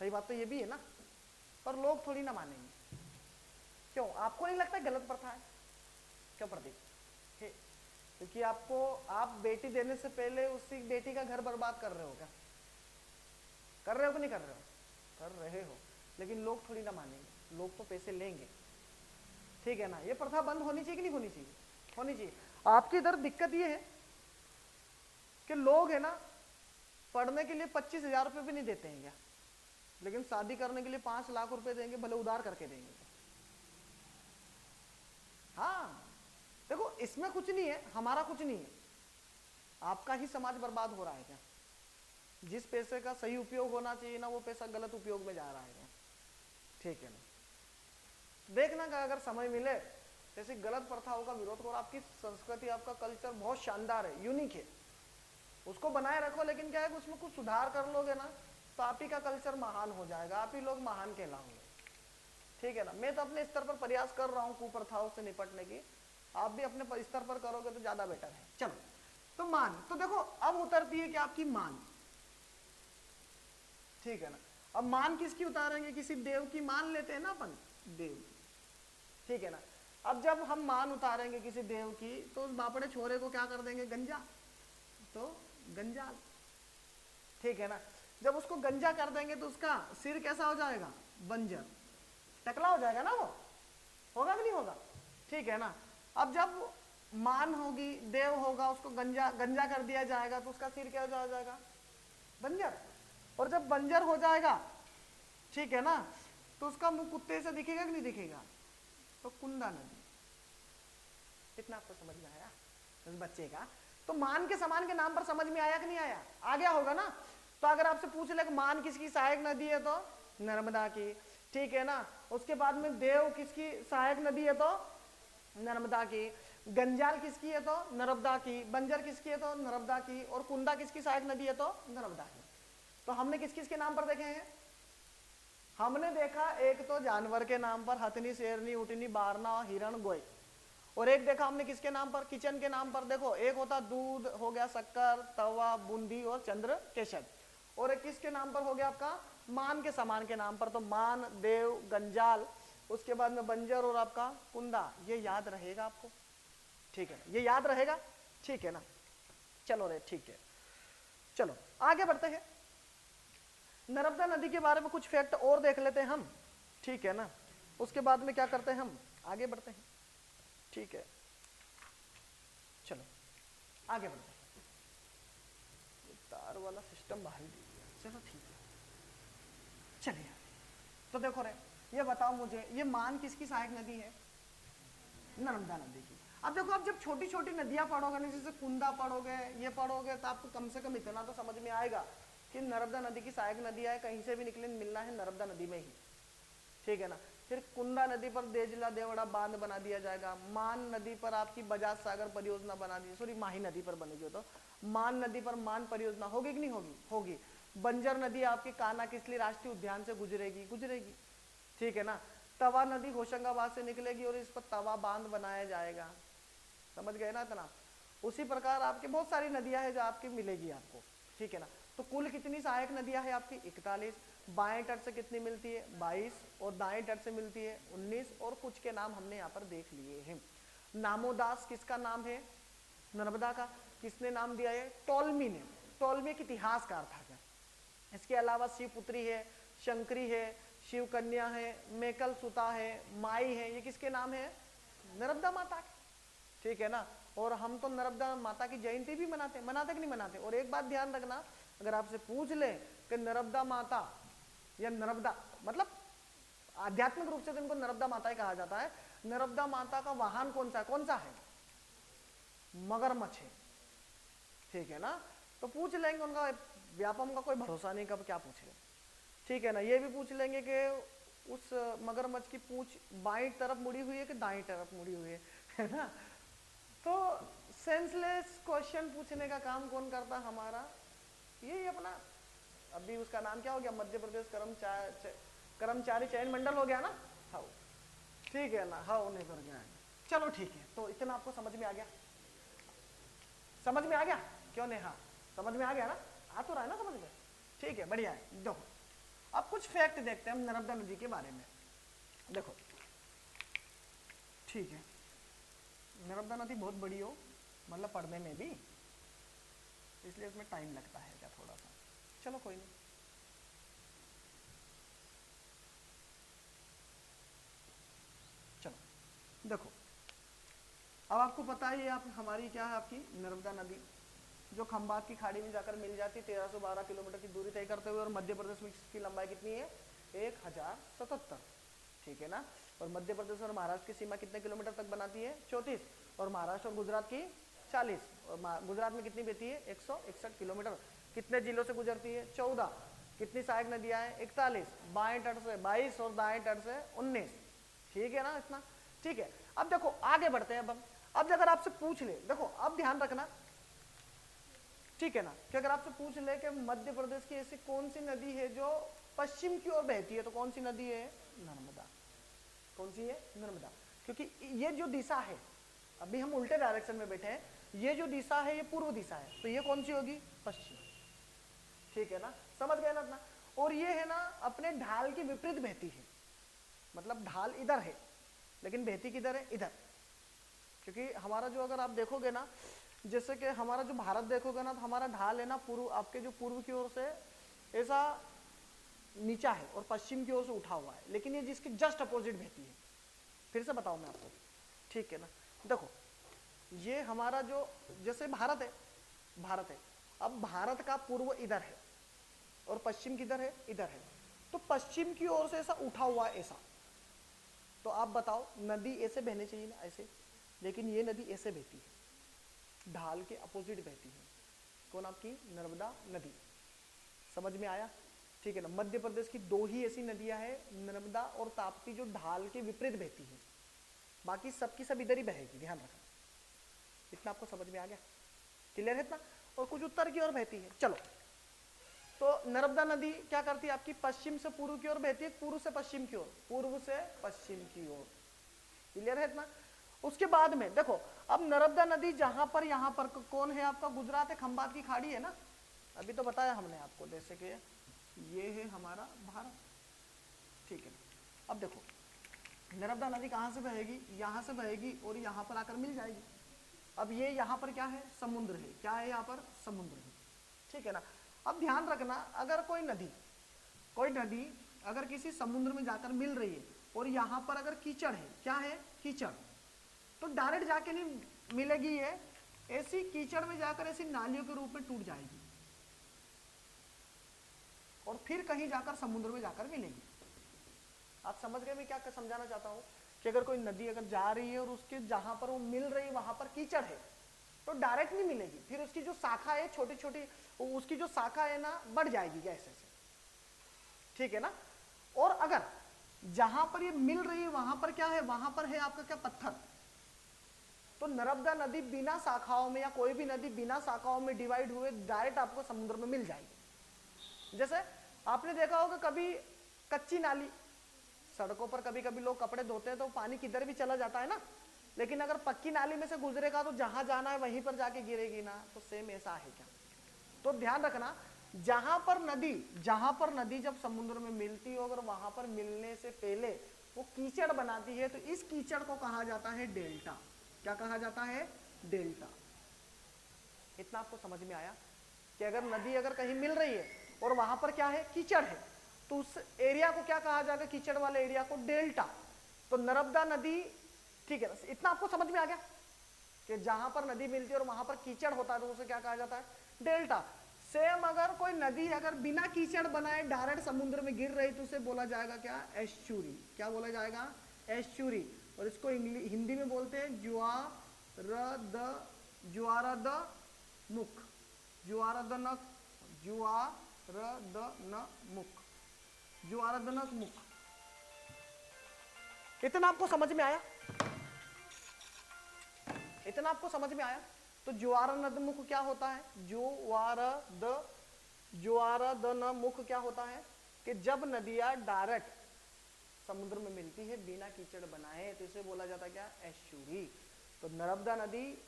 सही बात तो ये भी है ना। पर लोग थोड़ी ना मानेंगे। क्यों? आपको नहीं लगता गलत प्रथा है? क्यों प्रदीप? क्योंकि आपको, आप बेटी देने से पहले उसी बेटी का घर बर्बाद कर रहे हो क्या? कर रहे हो कि नहीं कर रहे हो? कर रहे हो, लेकिन लोग थोड़ी ना मानेंगे। लोग तो पैसे लेंगे, ठीक है ना। ये प्रथा बंद होनी चाहिए कि नहीं होनी चाहिए? होनी चाहिए। आपकी इधर दिक्कत ये है कि लोग है ना, पढ़ने के लिए 25,000 रुपये भी नहीं देते हैं क्या, लेकिन शादी करने के लिए 5 लाख रुपए देंगे, भले उधार करके देंगे। हाँ देखो, इसमें कुछ नहीं है, हमारा कुछ नहीं है, आपका ही समाज बर्बाद हो रहा है क्या? जिस पैसे का सही उपयोग होना चाहिए ना, वो पैसा गलत उपयोग में जा रहा है क्या? ठीक है ना। देखना का अगर समय मिले जैसे गलत प्रथाओं का विरोध करो। आपकी संस्कृति, आपका कल्चर बहुत शानदार है, यूनिक है, उसको बनाए रखो। लेकिन क्या है कि उसमें कुछ सुधार कर लोगे ना, तो आप ही का कल्चर महान हो जाएगा, आप ही लोग महान कहलाओगे, ठीक है ना। मैं तो अपने स्तर पर प्रयास कर रहा हूँ कुप्रथाओं से निपटने की, आप भी अपने स्तर पर करोगे तो ज्यादा बेटर है। चलो, तो मान, तो देखो अब उतरती है कि आपकी मान, ठीक है ना। अब मान किसकी उतारेंगे? किसी देव की मान लेते हैं ना अपन, देव, ठीक है ना। अब जब हम मान उतारेंगे किसी देव की, तो उस बापड़े छोरे को क्या कर देंगे? गंजा, तो गंजा, ठीक है ना। जब उसको गंजा कर देंगे तो उसका सिर कैसा हो जाएगा? बंजर, टकला हो जाएगा ना, वो होगा कि नहीं होगा? ठीक है ना। अब जब मान होगी, देव होगा, उसको गंजा गंजा कर दिया जाएगा तो उसका सिर क्या हो जाएगा? बंजर। और जब बंजर हो जाएगा, ठीक है ना, तो उसका मुंह कुत्ते से दिखेगा कि नहीं दिखेगा, तो कुंदा नदी। इतना आपको समझ में आया उस बच्चे का? तो मान के समान के नाम पर समझ में आया कि नहीं आया? आ गया होगा ना। तो अगर आपसे पूछ ले कि मान किसकी सहायक नदी है, तो नर्मदा की, ठीक है ना। उसके बाद में देव किसकी सहायक नदी है, तो नर्मदा की। गंजाल किसकी है, तो नर्मदा की। बंजर किसकी है, तो नर्मदा की। और कुंदा किसकी सहायक नदी है, तो नर्मदा की। तो हमने किस किस के नाम पर देखे हैं? हमने देखा एक तो जानवर के नाम पर, हथनी, शेरनी, उटनी, बारना, हिरण, गोई। और एक देखा हमने किसके नाम पर? किचन के नाम पर। देखो, एक होता दूध, हो गया शक्कर, तवा, बूंदी और चंद्र केशर। और एक किसके नाम पर हो गया आपका? मान के समान के नाम पर। तो मान, देव, गंजाल, उसके बाद में बंजर और आपका कुंदा। ये याद रहेगा आपको, ठीक है, ये याद रहेगा, ठीक है ना। चलो रे, ठीक है, चलो आगे बढ़ते हैं। नर्मदा नदी के बारे में कुछ फैक्ट और देख लेते हैं हम, ठीक है ना। उसके बाद में क्या करते हैं, हम आगे बढ़ते हैं, ठीक है। चलो आगे बढ़ते हैं। तार वाला सिस्टम बाहर ही दे दिया, चलो ठीक है, चलिए। तो देखो रे, ये बताओ मुझे, ये मान किसकी सहायक नदी है? नर्मदा नदी की। अब देखो, आप जब छोटी छोटी नदियां पढ़ोगे ना, जैसे कुंदा पढ़ोगे, ये पढ़ोगे, तो आपको कम से कम इतना तो समझ में आएगा कि नर्मदा नदी की सहायक नदी है, कहीं से भी निकले मिलना है नर्मदा नदी में ही, ठीक है ना। फिर कुंदा नदी पर देजला देवड़ा बांध बना दिया जाएगा। मान नदी पर आपकी बजाज सागर परियोजना बना दी, सॉरी माही नदी पर बनेगी। तो मान नदी पर मान परियोजना होगी कि नहीं होगी? होगी। बंजर नदी आपकी कान्हा किसली राष्ट्रीय उद्यान से गुजरेगी, ठीक है ना। तवा नदी होशंगाबाद से निकलेगी और इस पर तवा बांध बनाया जाएगा, समझ गए ना इतना। उसी प्रकार आपकी बहुत सारी नदियां हैं जो आपकी मिलेगी आपको, ठीक है ना। तो कुल कितनी सहायक नदियां हैं आपकी? 41। बाएं तट से कितनी मिलती है? 22। और दाएं तट से मिलती है 19। और कुछ के नाम हमने यहाँ पर देख लिए हैं। नामोदास किसका नाम है? नर्मदा का। किसने नाम दिया है? टोलमी ने। टोलमी एक इतिहासकार था क्या। इसके अलावा शिवपुत्री है, शंकरी है, शिव कन्या है, मेकल सुता है, माई है। ये किसके नाम है? नर्मदा माता के, ठीक है ना। और हम तो नर्मदा माता की जयंती भी मनाते कि नहीं मनाते। और एक बात ध्यान रखना, अगर आपसे पूछ ले कि नर्मदा माता या नर्मदा, मतलब आध्यात्मिक रूप से तो इनको नर्मदा माता ही कहा जाता है। नर्मदा माता का वाहन कौन सा है? मगरमच्छ है, ठीक है ना। तो पूछ लेंगे, उनका व्यापम का कोई भरोसा नहीं, कब क्या पूछ ले, ठीक है ना। ये भी पूछ लेंगे कि उस मगरमच्छ की पूंछ बाईं तरफ मुड़ी हुई है कि दाईं तरफ मुड़ी हुई है ना। तो सेंसलेस क्वेश्चन पूछने का काम कौन करता? हमारा यही अपना, अभी उसका नाम क्या हो गया? मध्य प्रदेश कर्मचारी चयन मंडल हो गया ना, हाँ, ठीक है ना, हाँ उन्हें कर गया। चलो ठीक है, तो इतना आपको समझ में आ गया? समझ में आ गया? क्यों नहीं? हाँ समझ में आ गया ना, आ तो रहा है ना समझ में, ठीक है, बढ़िया है। देखो अब कुछ फैक्ट देखते हैं हम नर्मदा नदी के बारे में। देखो ठीक है, नर्मदा नदी बहुत बड़ी हो, मतलब पढ़ने में भी, इसलिए उसमें टाइम लगता है क्या थोड़ा सा, चलो कोई नहीं। चलो देखो, अब आपको पता ही है आप हमारी क्या है, आपकी नर्मदा नदी जो खंबात की खाड़ी में जाकर मिल जाती, 1312 किलोमीटर की दूरी तय करते हुए। और मध्य प्रदेश में इसकी लंबाई कितनी है? 1077, ठीक है ना। और मध्य प्रदेश और महाराष्ट्र की सीमा कितने किलोमीटर तक बनाती है? 34। और महाराष्ट्र और गुजरात की 40। और गुजरात में कितनी बहती है? 161 किलोमीटर। कितने जिलों से गुजरती है? 14। कितनी सहायक नदियां हैं? 41। बाएं तट से 22 और दाएं तट से 19, ठीक है ना इतना, ठीक है। अब देखो आगे बढ़ते हैं अब अगर आपसे पूछ ले, देखो अब ध्यान रखना, ठीक है ना, कि अगर आपसे पूछ ले कि मध्य प्रदेश की ऐसी कौन सी नदी है जो पश्चिम की ओर बहती है, तो कौन सी नदी है? नर्मदा। कौन सी है? नर्मदा। क्योंकि ये जो दिशा है, अभी हम उल्टे डायरेक्शन में बैठे हैं, ये जो दिशा है ये पूर्व दिशा है, तो ये कौन सी होगी? पश्चिम, ठीक है ना, समझ गए ना अपना। और ये है ना अपने ढाल की विपरीत बहती है, मतलब ढाल इधर है लेकिन बहती किधर है? इधर। क्योंकि हमारा जो, अगर आप देखोगे ना, जैसे कि हमारा जो भारत देखोगे ना, तो हमारा ढाल है ना पूर्व, आपके जो पूर्व की ओर से ऐसा नीचा है और पश्चिम की ओर से उठा हुआ है, लेकिन ये जिसकी जस्ट अपोजिट बहती है। फिर से बताऊं मैं आपको, ठीक है ना। देखो ये हमारा जो, जैसे भारत है, अब भारत का पूर्व इधर है और पश्चिम किधर है? इधर है। तो पश्चिम की ओर से ऐसा उठा हुआ ऐसा, तो आप बताओ नदी ऐसे बहनी चाहिए ना, ऐसे, लेकिन ये नदी ऐसे बहती है, ढाल के अपोजिट बहती है। कौन? आपकी नर्मदा नदी। समझ में आया? ठीक है ना। मध्य प्रदेश की 2 ही ऐसी नदियां हैं, नर्मदा और ताप्ती, जो ढाल के विपरीत बहती है, बाकी सबकी सब इधर ही बहेगी, ध्यान रखना। इतना आपको समझ में आ गया? क्लियर है इतना? और कुछ उत्तर की ओर बहती है। चलो, तो नर्मदा नदी क्या करती है आपकी? पश्चिम से पूर्व की ओर बहती है, पूर्व से पश्चिम की ओर, पूर्व से पश्चिम की ओर। क्लियर है इतना? उसके बाद में देखो, अब नर्मदा नदी जहां पर, यहां पर कौन है आपका? गुजरात है, खंबात की खाड़ी है ना, अभी तो बताया हमने आपको, जैसे कि ये है हमारा भारत। ठीक है, अब देखो नर्मदा नदी कहां से बहेगी? यहां से बहेगी और यहां पर आकर मिल जाएगी। अब ये यहां पर क्या है? समुद्र है। क्या है यहाँ पर? समुद्र है। ठीक है ना। अब ध्यान रखना, अगर कोई नदी अगर किसी समुद्र में जाकर मिल रही है और यहां पर अगर कीचड़ है, क्या है? कीचड़, तो डायरेक्ट जाके नहीं मिलेगी, ये ऐसी कीचड़ में जाकर ऐसी नालियों के रूप में टूट जाएगी और फिर कहीं जाकर समुद्र में जाकर मिलेगी। आप समझ गए मैं क्या समझाना चाहता हूं? कि अगर कोई नदी अगर जा रही है और उसके जहां पर वो मिल रही है वहां पर कीचड़ है, तो डायरेक्ट नहीं मिलेगी, फिर उसकी जो शाखा है छोटी छोटी, उसकी जो शाखा है ना बढ़ जाएगी ऐसे से। ठीक है ना। और अगर जहां पर ये मिल रही है वहां पर क्या है? वहां पर है आपका क्या? पत्थर। तो नर्मदा नदी बिना शाखाओं में, या कोई भी नदी बिना शाखाओं में डिवाइड हुए डायरेक्ट आपको समुद्र में मिल जाएगी। जैसे आपने देखा होगा कभी कच्ची नाली, सड़कों पर कभी कभी लोग कपड़े धोते हैं तो पानी किधर भी चला जाता है ना, लेकिन अगर पक्की नाली में से गुजरेगा तो जहां जाना है वहीं पर जाके गिरेगी ना। तो सेम ऐसा है क्या? तो ध्यान रखना, जहां पर नदी जब समुद्र में मिलती हो, अगर वहां पर मिलने से पहले वो कीचड़ बनाती है, तो इस कीचड़ को कहा जाता है डेल्टा। क्या कहा जाता है? डेल्टा। इतना आपको समझ में आया कि अगर नदी अगर कहीं मिल रही है और वहां पर क्या है? कीचड़ है, तो उस एरिया को क्या कहा जाएगा? कीचड़ वाले एरिया को डेल्टा। तो नर्मदा नदी, ठीक है, इतना आपको समझ में आ गया कि जहां पर नदी मिलती है और वहां पर कीचड़ होता है तो उसे क्या कहा जाता है? डेल्टा। सेम अगर कोई नदी अगर बिना कीचड़ बनाए डायरेक्ट समुद्र में गिर रही तो उसे बोला जाएगा क्या? एस्चुरी। क्या बोला जाएगा? एस्चुरी। और इसको हिंदी में बोलते हैं ज्वारदमुख। ज्वारदमुख। इतना आपको समझ में आया? इतना आपको समझ में आया? तो ज्वारदमुख क्या होता है? ज्वारदमुख क्या होता है? कि जब नदियां डायरेक्ट समुद्र में मिलती है बिना कीचड़ बनाए तो इसे बोला जाता है क्या? एस्चुरी। तो नर्मदा नदी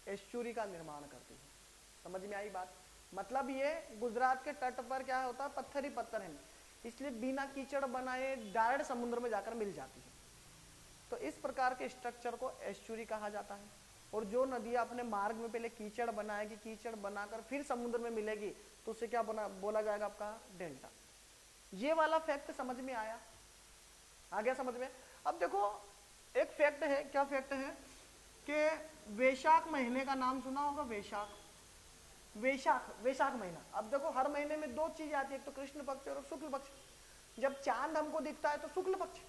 एस्चुरी का निर्माण करती है। समझ में आई बात? मतलब ये गुजरात के तट पर क्या होता है? पत्थर ही पत्थर है, इसलिए बिना कीचड़ बनाए डायरेक्ट समुद्र में जाकर मिल जाती है। तो इस प्रकार के स्ट्रक्चर को एस्चुरी कहा जाता है। और जो नदियां अपने मार्ग में पहले कीचड़ बनाएगी, कीचड़ बनाकर फिर समुद्र में मिलेगी, तो उसे क्या बोला जाएगा? आपका डेल्टा। ये वाला फैक्ट समझ में आया? आ गया समझ में? अब देखो एक फैक्ट है। क्या फैक्ट है? कि वैशाख महीने का नाम सुना होगा? वैशाख महीना। अब देखो हर महीने में 2 चीज आती है, एक तो कृष्ण पक्ष और शुक्ल पक्ष। जब चांद हमको दिखता है तो शुक्ल पक्ष,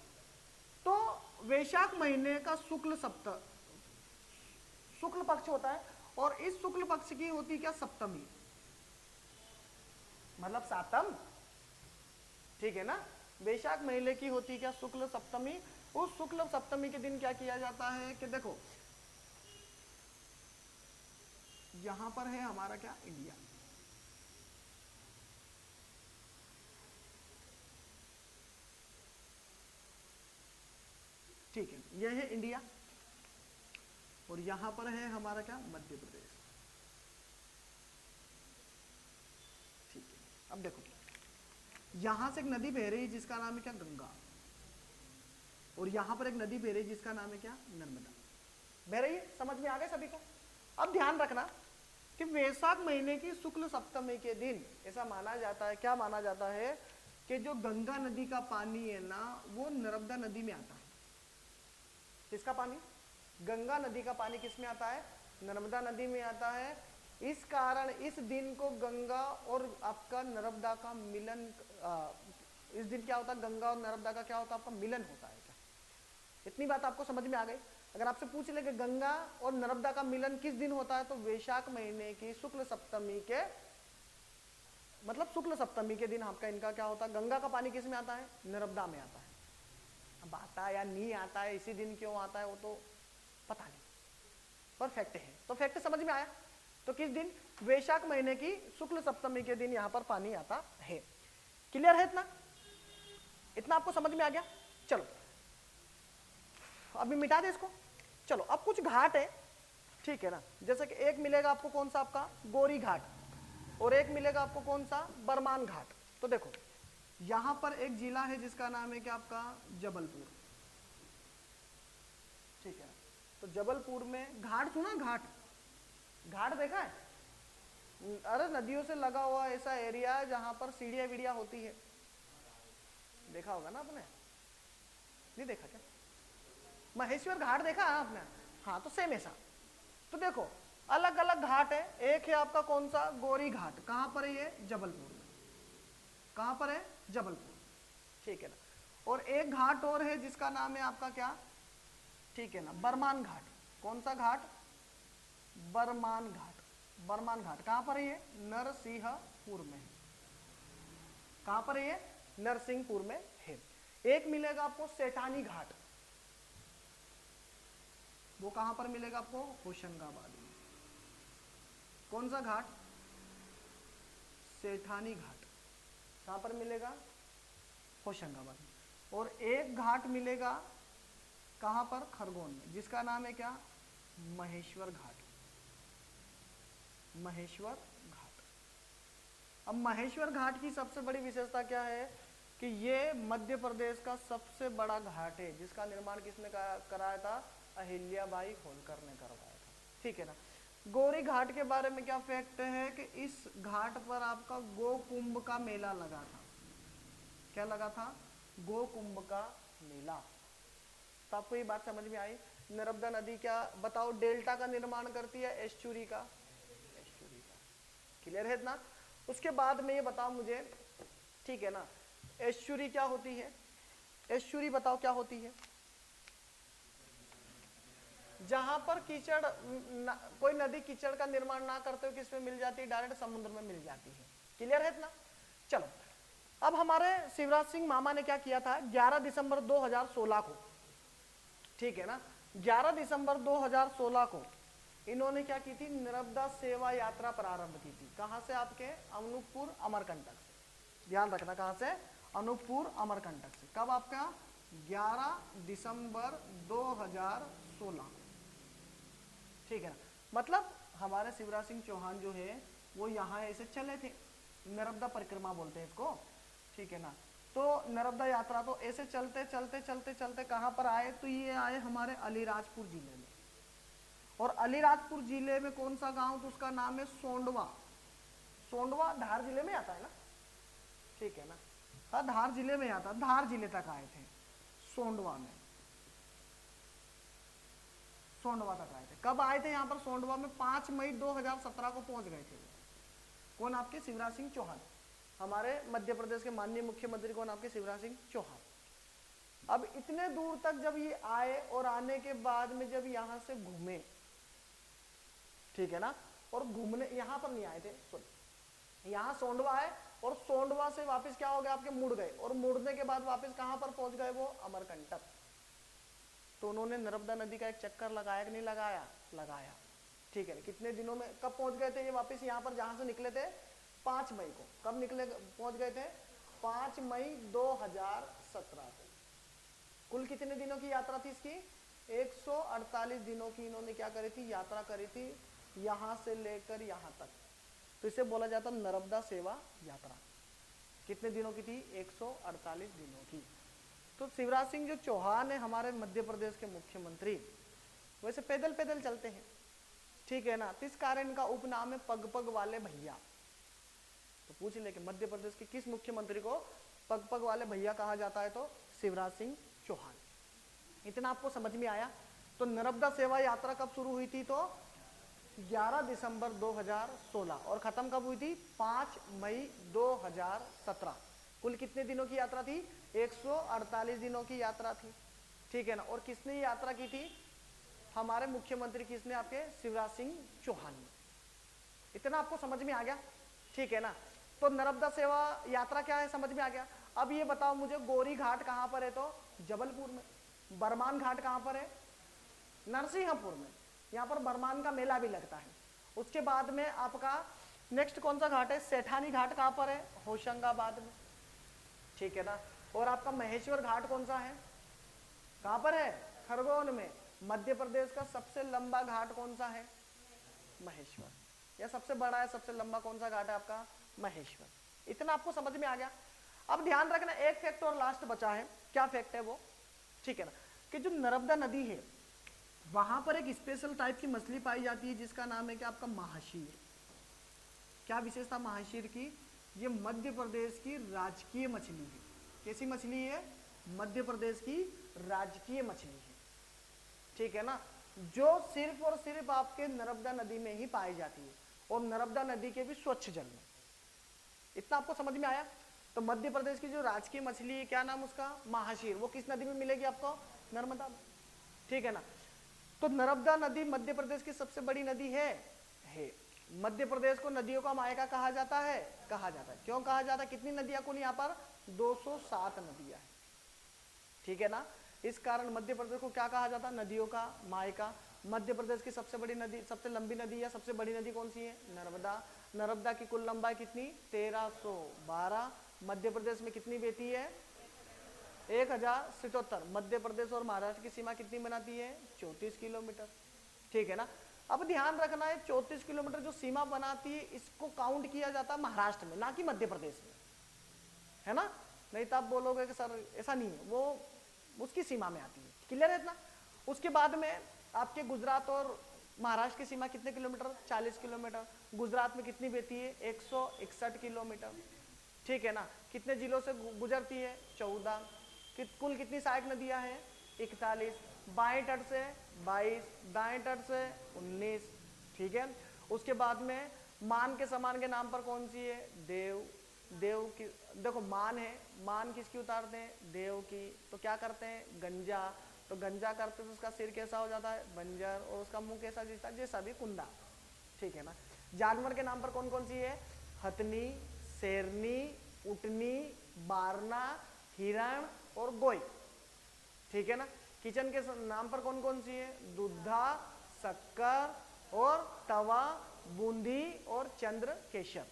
तो वैशाख महीने का शुक्ल पक्ष होता है। और इस शुक्ल पक्ष की होती क्या? सप्तमी, मतलब सातम। ठीक है ना। वैशाख महीने की होती क्या? शुक्ल सप्तमी। उस शुक्ल सप्तमी के दिन क्या किया जाता है कि देखो यहां पर है हमारा क्या? इंडिया। ठीक है, यह है इंडिया और यहां पर है हमारा क्या? मध्य प्रदेश। ठीक है, अब देखो यहां से एक नदी बह रही है जिसका नाम है क्या? गंगा। और यहां पर एक नदी बह रही है जिसका नाम है क्या? नर्मदा। बह रही है। समझ में आ गया सभी को? अब ध्यान रखना कि वैशाख महीने की शुक्ल सप्तमी के दिन ऐसा माना जाता है, क्या माना जाता है? कि जो गंगा नदी का पानी है ना वो नर्मदा नदी में आता है। किसका पानी? गंगा नदी का पानी किस में आता है? नर्मदा नदी में आता है। इस कारण इस दिन को गंगा और आपका नर्मदा का मिलन इस दिन क्या होता है, गंगा और नर्मदा का क्या होता है, आपका मिलन होता है क्या? इतनी बात आपको समझ में आ गई। अगर आपसे पूछ ले कि गंगा और नर्मदा का मिलन किस दिन होता है, तो वैशाख महीने की शुक्ल सप्तमी के, मतलब शुक्ल सप्तमी के दिन आपका इनका क्या होता है, गंगा का पानी किस में आता है, नर्मदा में आता है। अब आता है या नहीं आता है, इसी दिन क्यों आता है, वो तो पता नहीं, पर फैक्ट है। तो फैक्ट समझ में आया। तो किस दिन, वैशाख महीने की शुक्ल सप्तमी के दिन यहां पर पानी आता है। क्लियर है इतना? इतना आपको समझ में आ गया। चलो अभी मिटा दे इसको। चलो अब कुछ घाट है, ठीक है ना, जैसे कि एक मिलेगा आपको कौन सा, आपका गौरी घाट, और एक मिलेगा आपको कौन सा, बरमान घाट। तो देखो यहां पर एक जिला है जिसका नाम है क्या, आपका जबलपुर, ठीक है। तो जबलपुर में घाट, सुना घाट, घाट देखा है? अरे नदियों से लगा हुआ ऐसा एरिया है जहां पर सीढ़ियां वीढ़ियां होती है, देखा होगा ना आपने, नहीं देखा क्या? महेश्वर घाट देखा है आपने? हाँ, तो सेम ऐसा। तो देखो अलग अलग घाट है, एक है आपका कौन सा, गौरी घाट, कहां पर है ये, जबलपुर में। कहां पर है, जबलपुर, ठीक है ना। और एक घाट और है जिसका नाम है आपका क्या, ठीक है ना, बरमान घाट। कौन सा घाट, बरमान घाट। बरमान घाट कहां पर है ये, नरसिंहपुर में। कहां पर है ये, नरसिंहपुर में है। एक मिलेगा आपको सेठानी घाट, वो कहां पर मिलेगा आपको, होशंगाबाद में। कौन सा घाट, सेठानी घाट, कहां पर मिलेगा, होशंगाबाद में। और एक घाट मिलेगा कहां पर, खरगोन में, जिसका नाम है क्या, महेश्वर घाट। महेश्वर घाट। अब महेश्वर घाट की सबसे बड़ी विशेषता क्या है कि ये मध्य प्रदेश का सबसे बड़ा घाट है, जिसका निर्माण किसने कराया था, अहिल्याबाई होलकर ने करवाया था, ठीक है ना। गौरी घाट के बारे में क्या फैक्ट है कि इस घाट पर आपका गोकुंभ का मेला लगा था। क्या लगा था, गोकुंभ का मेला। तो आपको ये बात समझ में आई। नर्मदा नदी क्या बताओ, डेल्टा का निर्माण करती है, एस्चुरी का, एस्चुरी का। क्लियर है इतना? उसके बाद में ये बताओ मुझे, ठीक है ना, एस्चुरी क्या होती है, एस्चुरी बताओ क्या होती है, जहां पर कीचड़ कोई नदी कीचड़ का निर्माण ना करते हुए किसमें मिल जाती है, डायरेक्ट समुद्र में मिल जाती है। क्लियर है इतना? चलो अब हमारे शिवराज सिंह मामा ने क्या किया था, 11 दिसंबर 2016 को, ठीक है ना, 11 दिसंबर 2016 को इन्होंने क्या की थी, नर्मदा सेवा यात्रा प्रारंभ की थी। कहां से, आपके अनूपपुर अमरकंटक से। ध्यान रखना कहां से, अनूपपुर अमरकंटक से। कब, आपका 11 दिसंबर 2016, ठीक है ना। मतलब हमारे शिवराज सिंह चौहान जो है वो यहाँ ऐसे चले थे, नर्मदा परिक्रमा बोलते हैं इसको, ठीक है ना। तो नर्मदा यात्रा तो ऐसे चलते चलते चलते चलते कहां पर आए, तो ये आए हमारे अलीराजपुर जिले में। और अलीराजपुर जिले में कौन सा गांव, तो उसका नाम है सोंडवा। सोंडवा धार जिले में आता है ना, ठीक है ना, हाँ धार जिले में आता, धार जिले तक आए थे सोंडवा में, सोंडवा तक आए थे। कब आए थे यहाँ पर सोंडवा में, 5 मई 2017 को पहुंच गए थे। कौन, आपके शिवराज सिंह चौहान, हमारे मध्य प्रदेश के माननीय मुख्यमंत्री। कौन, आपके शिवराज सिंह चौहान। अब इतने दूर तक जब ये आए और आने के बाद में जब यहां से घूमे, ठीक है ना, और घूमने यहां पर नहीं आए थे, यहां सोंडवा आए और सोंडवा से वापस क्या हो गया, आपके मुड़ गए, और मुड़ने के बाद वापस कहां पर पहुंच गए, वो अमरकंटक। तो उन्होंने नर्मदा नदी का एक चक्कर लगाया कि नहीं लगाया, लगाया, ठीक है। कितने दिनों में, कब पहुंच गए थे ये वापस यहाँ पर, जहां से निकले थे 5 मई को। कब निकले, पहुंच गए थे 5 मई 2017 को। कुल कितने दिनों की यात्रा थी इसकी, 148 दिनों की इन्होंने क्या करी थी, यात्रा करी थी, यहां से लेकर यहां तक। तो इसे बोला जाता नर्मदा सेवा यात्रा। कितने दिनों की थी, 148 दिनों की। तो शिवराज सिंह जो चौहान है हमारे मध्य प्रदेश के मुख्यमंत्री, वैसे पैदल पैदल चलते हैं, ठीक है ना। तो इस कारण इनका उपनाम है पग पग वाले भैया। तो पूछ ले कि मध्य प्रदेश के किस मुख्यमंत्री को पग पग वाले भैया कहा जाता है, तो शिवराज सिंह चौहान। इतना आपको समझ में आया। तो नर्मदा सेवा यात्रा कब शुरू हुई थी, तो 11 दिसंबर 2016, और खत्म कब हुई थी, 5 मई 2017। कुल कितने दिनों की यात्रा थी? 148 दिनों की यात्रा थी, ठीक है ना। और किसने ये यात्रा की थी? हमारे मुख्यमंत्री किसने? आपके शिवराज सिंह चौहान ने। इतना आपको समझ में आ गया, ठीक है ना। तो नर्मदा सेवा यात्रा क्या है समझ में आ गया। अब ये बताओ मुझे, गौरी घाट कहां पर है? तो जबलपुर में। बरमान घाट कहां पर है? नरसिंहपुर में। यहाँ पर बरमान का मेला भी लगता है। उसके बाद में आपका नेक्स्ट कौन सा घाट है? सेठानी घाट कहां पर है? होशंगाबाद में, ठीक है ना। और आपका महेश्वर घाट कौन सा है? कहां पर है? खरगोन में। मध्य प्रदेश का सबसे लंबा घाट कौन सा है? महेश्वर। या सबसे बड़ा है, सबसे लंबा कौन सा घाट है आपका? महेश्वर। इतना आपको समझ में आ गया। अब ध्यान रखना, एक फैक्ट और लास्ट बचा है। क्या फैक्ट है वो? ठीक है ना, कि जो नर्मदा नदी है वहां पर एक स्पेशल टाइप की मछली पाई जाती है जिसका नाम है क्या? आपका महाशीर। क्या विशेषता महाशीर की? ये मध्य प्रदेश की राजकीय मछली है। कैसी मछली है? मध्य प्रदेश की राजकीय मछली है, ठीक है ना, जो सिर्फ और सिर्फ आपके नर्मदा नदी में ही पाई जाती है, और नर्मदा नदी के भी स्वच्छ जल में। इतना आपको समझ में आया। तो मध्य प्रदेश की जो राजकीय मछली है, क्या नाम उसका? महाशीर। वो किस नदी में मिलेगी आपको? नर्मदा में, ठीक है ना। तो नर्मदा नदी मध्य प्रदेश की सबसे बड़ी नदी है। मध्य प्रदेश को नदियों का मायका कहा जाता है। क्यों कहा जाता है? कितनी नदियां कुल यहाँ पर? 207 नदियां हैं, ठीक है ना। इस कारण मध्य प्रदेश को क्या कहा जाता है? नदियों का मायका। मध्य प्रदेश की सबसे बड़ी नदी, सबसे लंबी नदी या सबसे बड़ी नदी कौन सी है? नर्मदा। नर्मदा की कुल लंबाई कितनी? 1312। मध्य प्रदेश में कितनी बहती है? 1077। मध्य प्रदेश और महाराष्ट्र की सीमा कितनी बनाती है? 34 किलोमीटर, ठीक है ना। अब ध्यान रखना है, 34 किलोमीटर जो सीमा बनाती है इसको काउंट किया जाता है महाराष्ट्र में, ना कि मध्य प्रदेश में, है ना। नहीं तो आप बोलोगे कि सर ऐसा नहीं है, वो उसकी सीमा में आती है। क्लियर है इतना? उसके बाद में आपके गुजरात और महाराष्ट्र की सीमा कितने किलोमीटर? 40 किलोमीटर। गुजरात में कितनी बहती है? 161 किलोमीटर, ठीक है ना। कितने जिलों से गुजरती है? 14। कुल कितनी सहायक नदियां हैं? 41। बाएं तट से 22, दाएं तट से 19, ठीक है। उसके बाद में मान के समान के नाम पर कौन सी है? देव की। देखो मान है, मान किसकी उतारते हैं? देव की। तो क्या करते हैं? गंजा। तो गंजा करते तो उसका सिर कैसा हो जाता है? बंजर। और उसका मुंह कैसा दिखता है? जैसा भी कुंदा, ठीक है ना। जानवर के नाम पर कौन कौन सी है? हथनी, शेरनी, उटनी, बारना, हिरण और गोई, ठीक है ना। किचन के नाम पर कौन कौन सी है? दूधा, शक्कर और तवा, बूंदी और चंद्र केशर,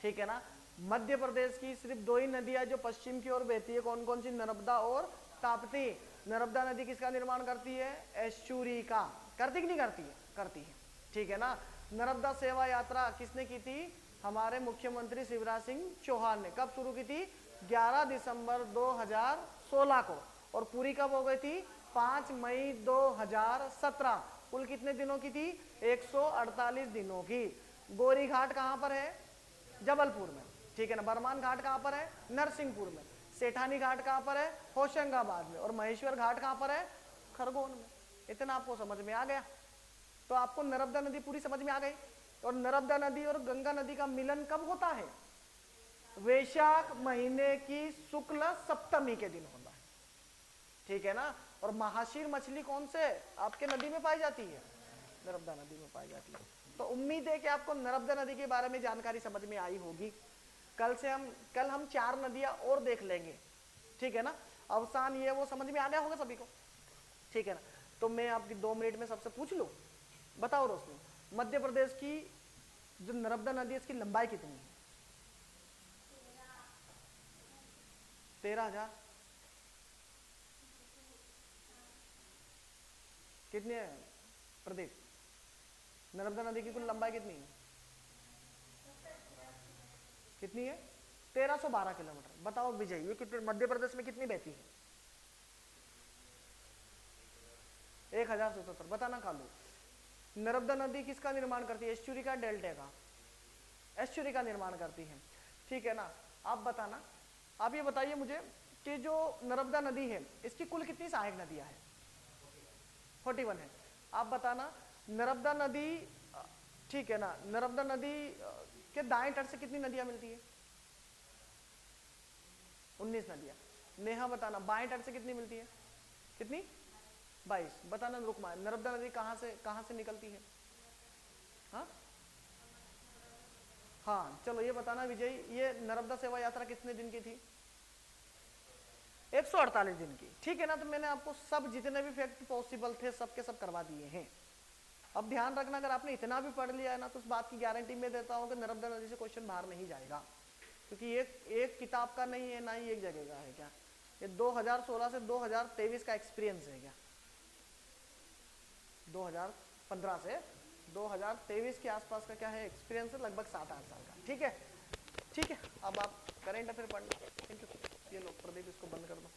ठीक है ना। मध्य प्रदेश की सिर्फ 2 ही नदियां जो पश्चिम की ओर बहती है, कौन कौन सी? नर्मदा और ताप्ती। नर्मदा नदी किसका निर्माण करती है? एस्चुरी का। करती कि नहीं करती है? करती है, ठीक है ना। नर्मदा सेवा यात्रा किसने की थी? हमारे मुख्यमंत्री शिवराज सिंह चौहान ने। कब शुरू की थी? 11 दिसंबर 2016 को। और पूरी कब हो गई थी? 5 मई 2017। कुल कितने दिनों की थी? 148 दिनों की। गौरी घाट कहां पर है? जबलपुर में, ठीक है ना। बरमान घाट कहां पर है? नरसिंहपुर में। सेठानी घाट कहां पर है? होशंगाबाद में। और महेश्वर घाट कहां पर है? खरगोन में। इतना आपको समझ में आ गया। तो आपको नर्मदा नदी पूरी समझ में आ गई। और नर्मदा नदी और गंगा नदी का मिलन कब होता है? वैशाख महीने की शुक्ल सप्तमी के दिन होता है, ठीक है ना। और महाशीर मछली कौन से आपके नदी में पाई जाती है? नर्मदा नदी में पाई जाती है। तो उम्मीद है कि आपको नर्मदा नदी के बारे में जानकारी समझ में आई होगी। कल हम 4 नदियां और देख लेंगे, ठीक है ना। अवसान ये वो समझ में आ गया होगा सभी को, ठीक है ना। तो मैं आपकी 2 मिनट में सबसे पूछ लूं, बताओ रोशनी, मध्य प्रदेश की जो नर्मदा नदी है इसकी लंबाई कितनी है? 13,000। कितनी है प्रदीप? नर्मदा नदी की कुल लंबाई कितनी है? कितनी है? 1312 किलोमीटर। बताओ विजय, ये कितने मध्य प्रदेश में कितनी बहती है? 1077। बताना कालू। नर्मदा नदी किसका निर्माण करती है? एस्चुरी का, डेल्टा का? एस्चुरी का निर्माण करती है, ठीक है ना। आप बताना, आप ये बताइए मुझे कि जो नर्मदा नदी है इसकी कुल कितनी सहायक नदियां हैं? 41 है। आप बताना नर्मदा नदी, ठीक है ना, नर्मदा नदी के दाएं तट से कितनी नदियां मिलती है? 19 नदियां। नेहा बताना बाएं तट से कितनी मिलती है, कितनी, 22। बताना रुकमा, नर्मदा नदी कहाँ से निकलती है? हाँ हाँ चलो ये बताना विजय, ये नर्मदा सेवा यात्रा कितने दिन की थी? 148 दिन की, ठीक है ना। तो मैंने आपको सब जितने भी फैक्ट पॉसिबल थे सबके सब करवा दिए हैं। अब ध्यान रखना, अगर आपने इतना भी पढ़ लिया है ना तो उस बात की गारंटी मैं देता हूं कि नर्मदा नदी से क्वेश्चन बाहर नहीं जाएगा, क्योंकि एक किताब का नहीं है, ना ही एक जगह का है। क्या ये 2016 से 2023 का एक्सपीरियंस है क्या? 2015 से 2023 के आसपास का क्या है एक्सपीरियंस है, लगभग 7-8 साल का। ठीक है, ठीक है। अब आप करेंट अफेयर पढ़ लो। Thank you. ये लो प्रदीप, इसको बंद कर दो।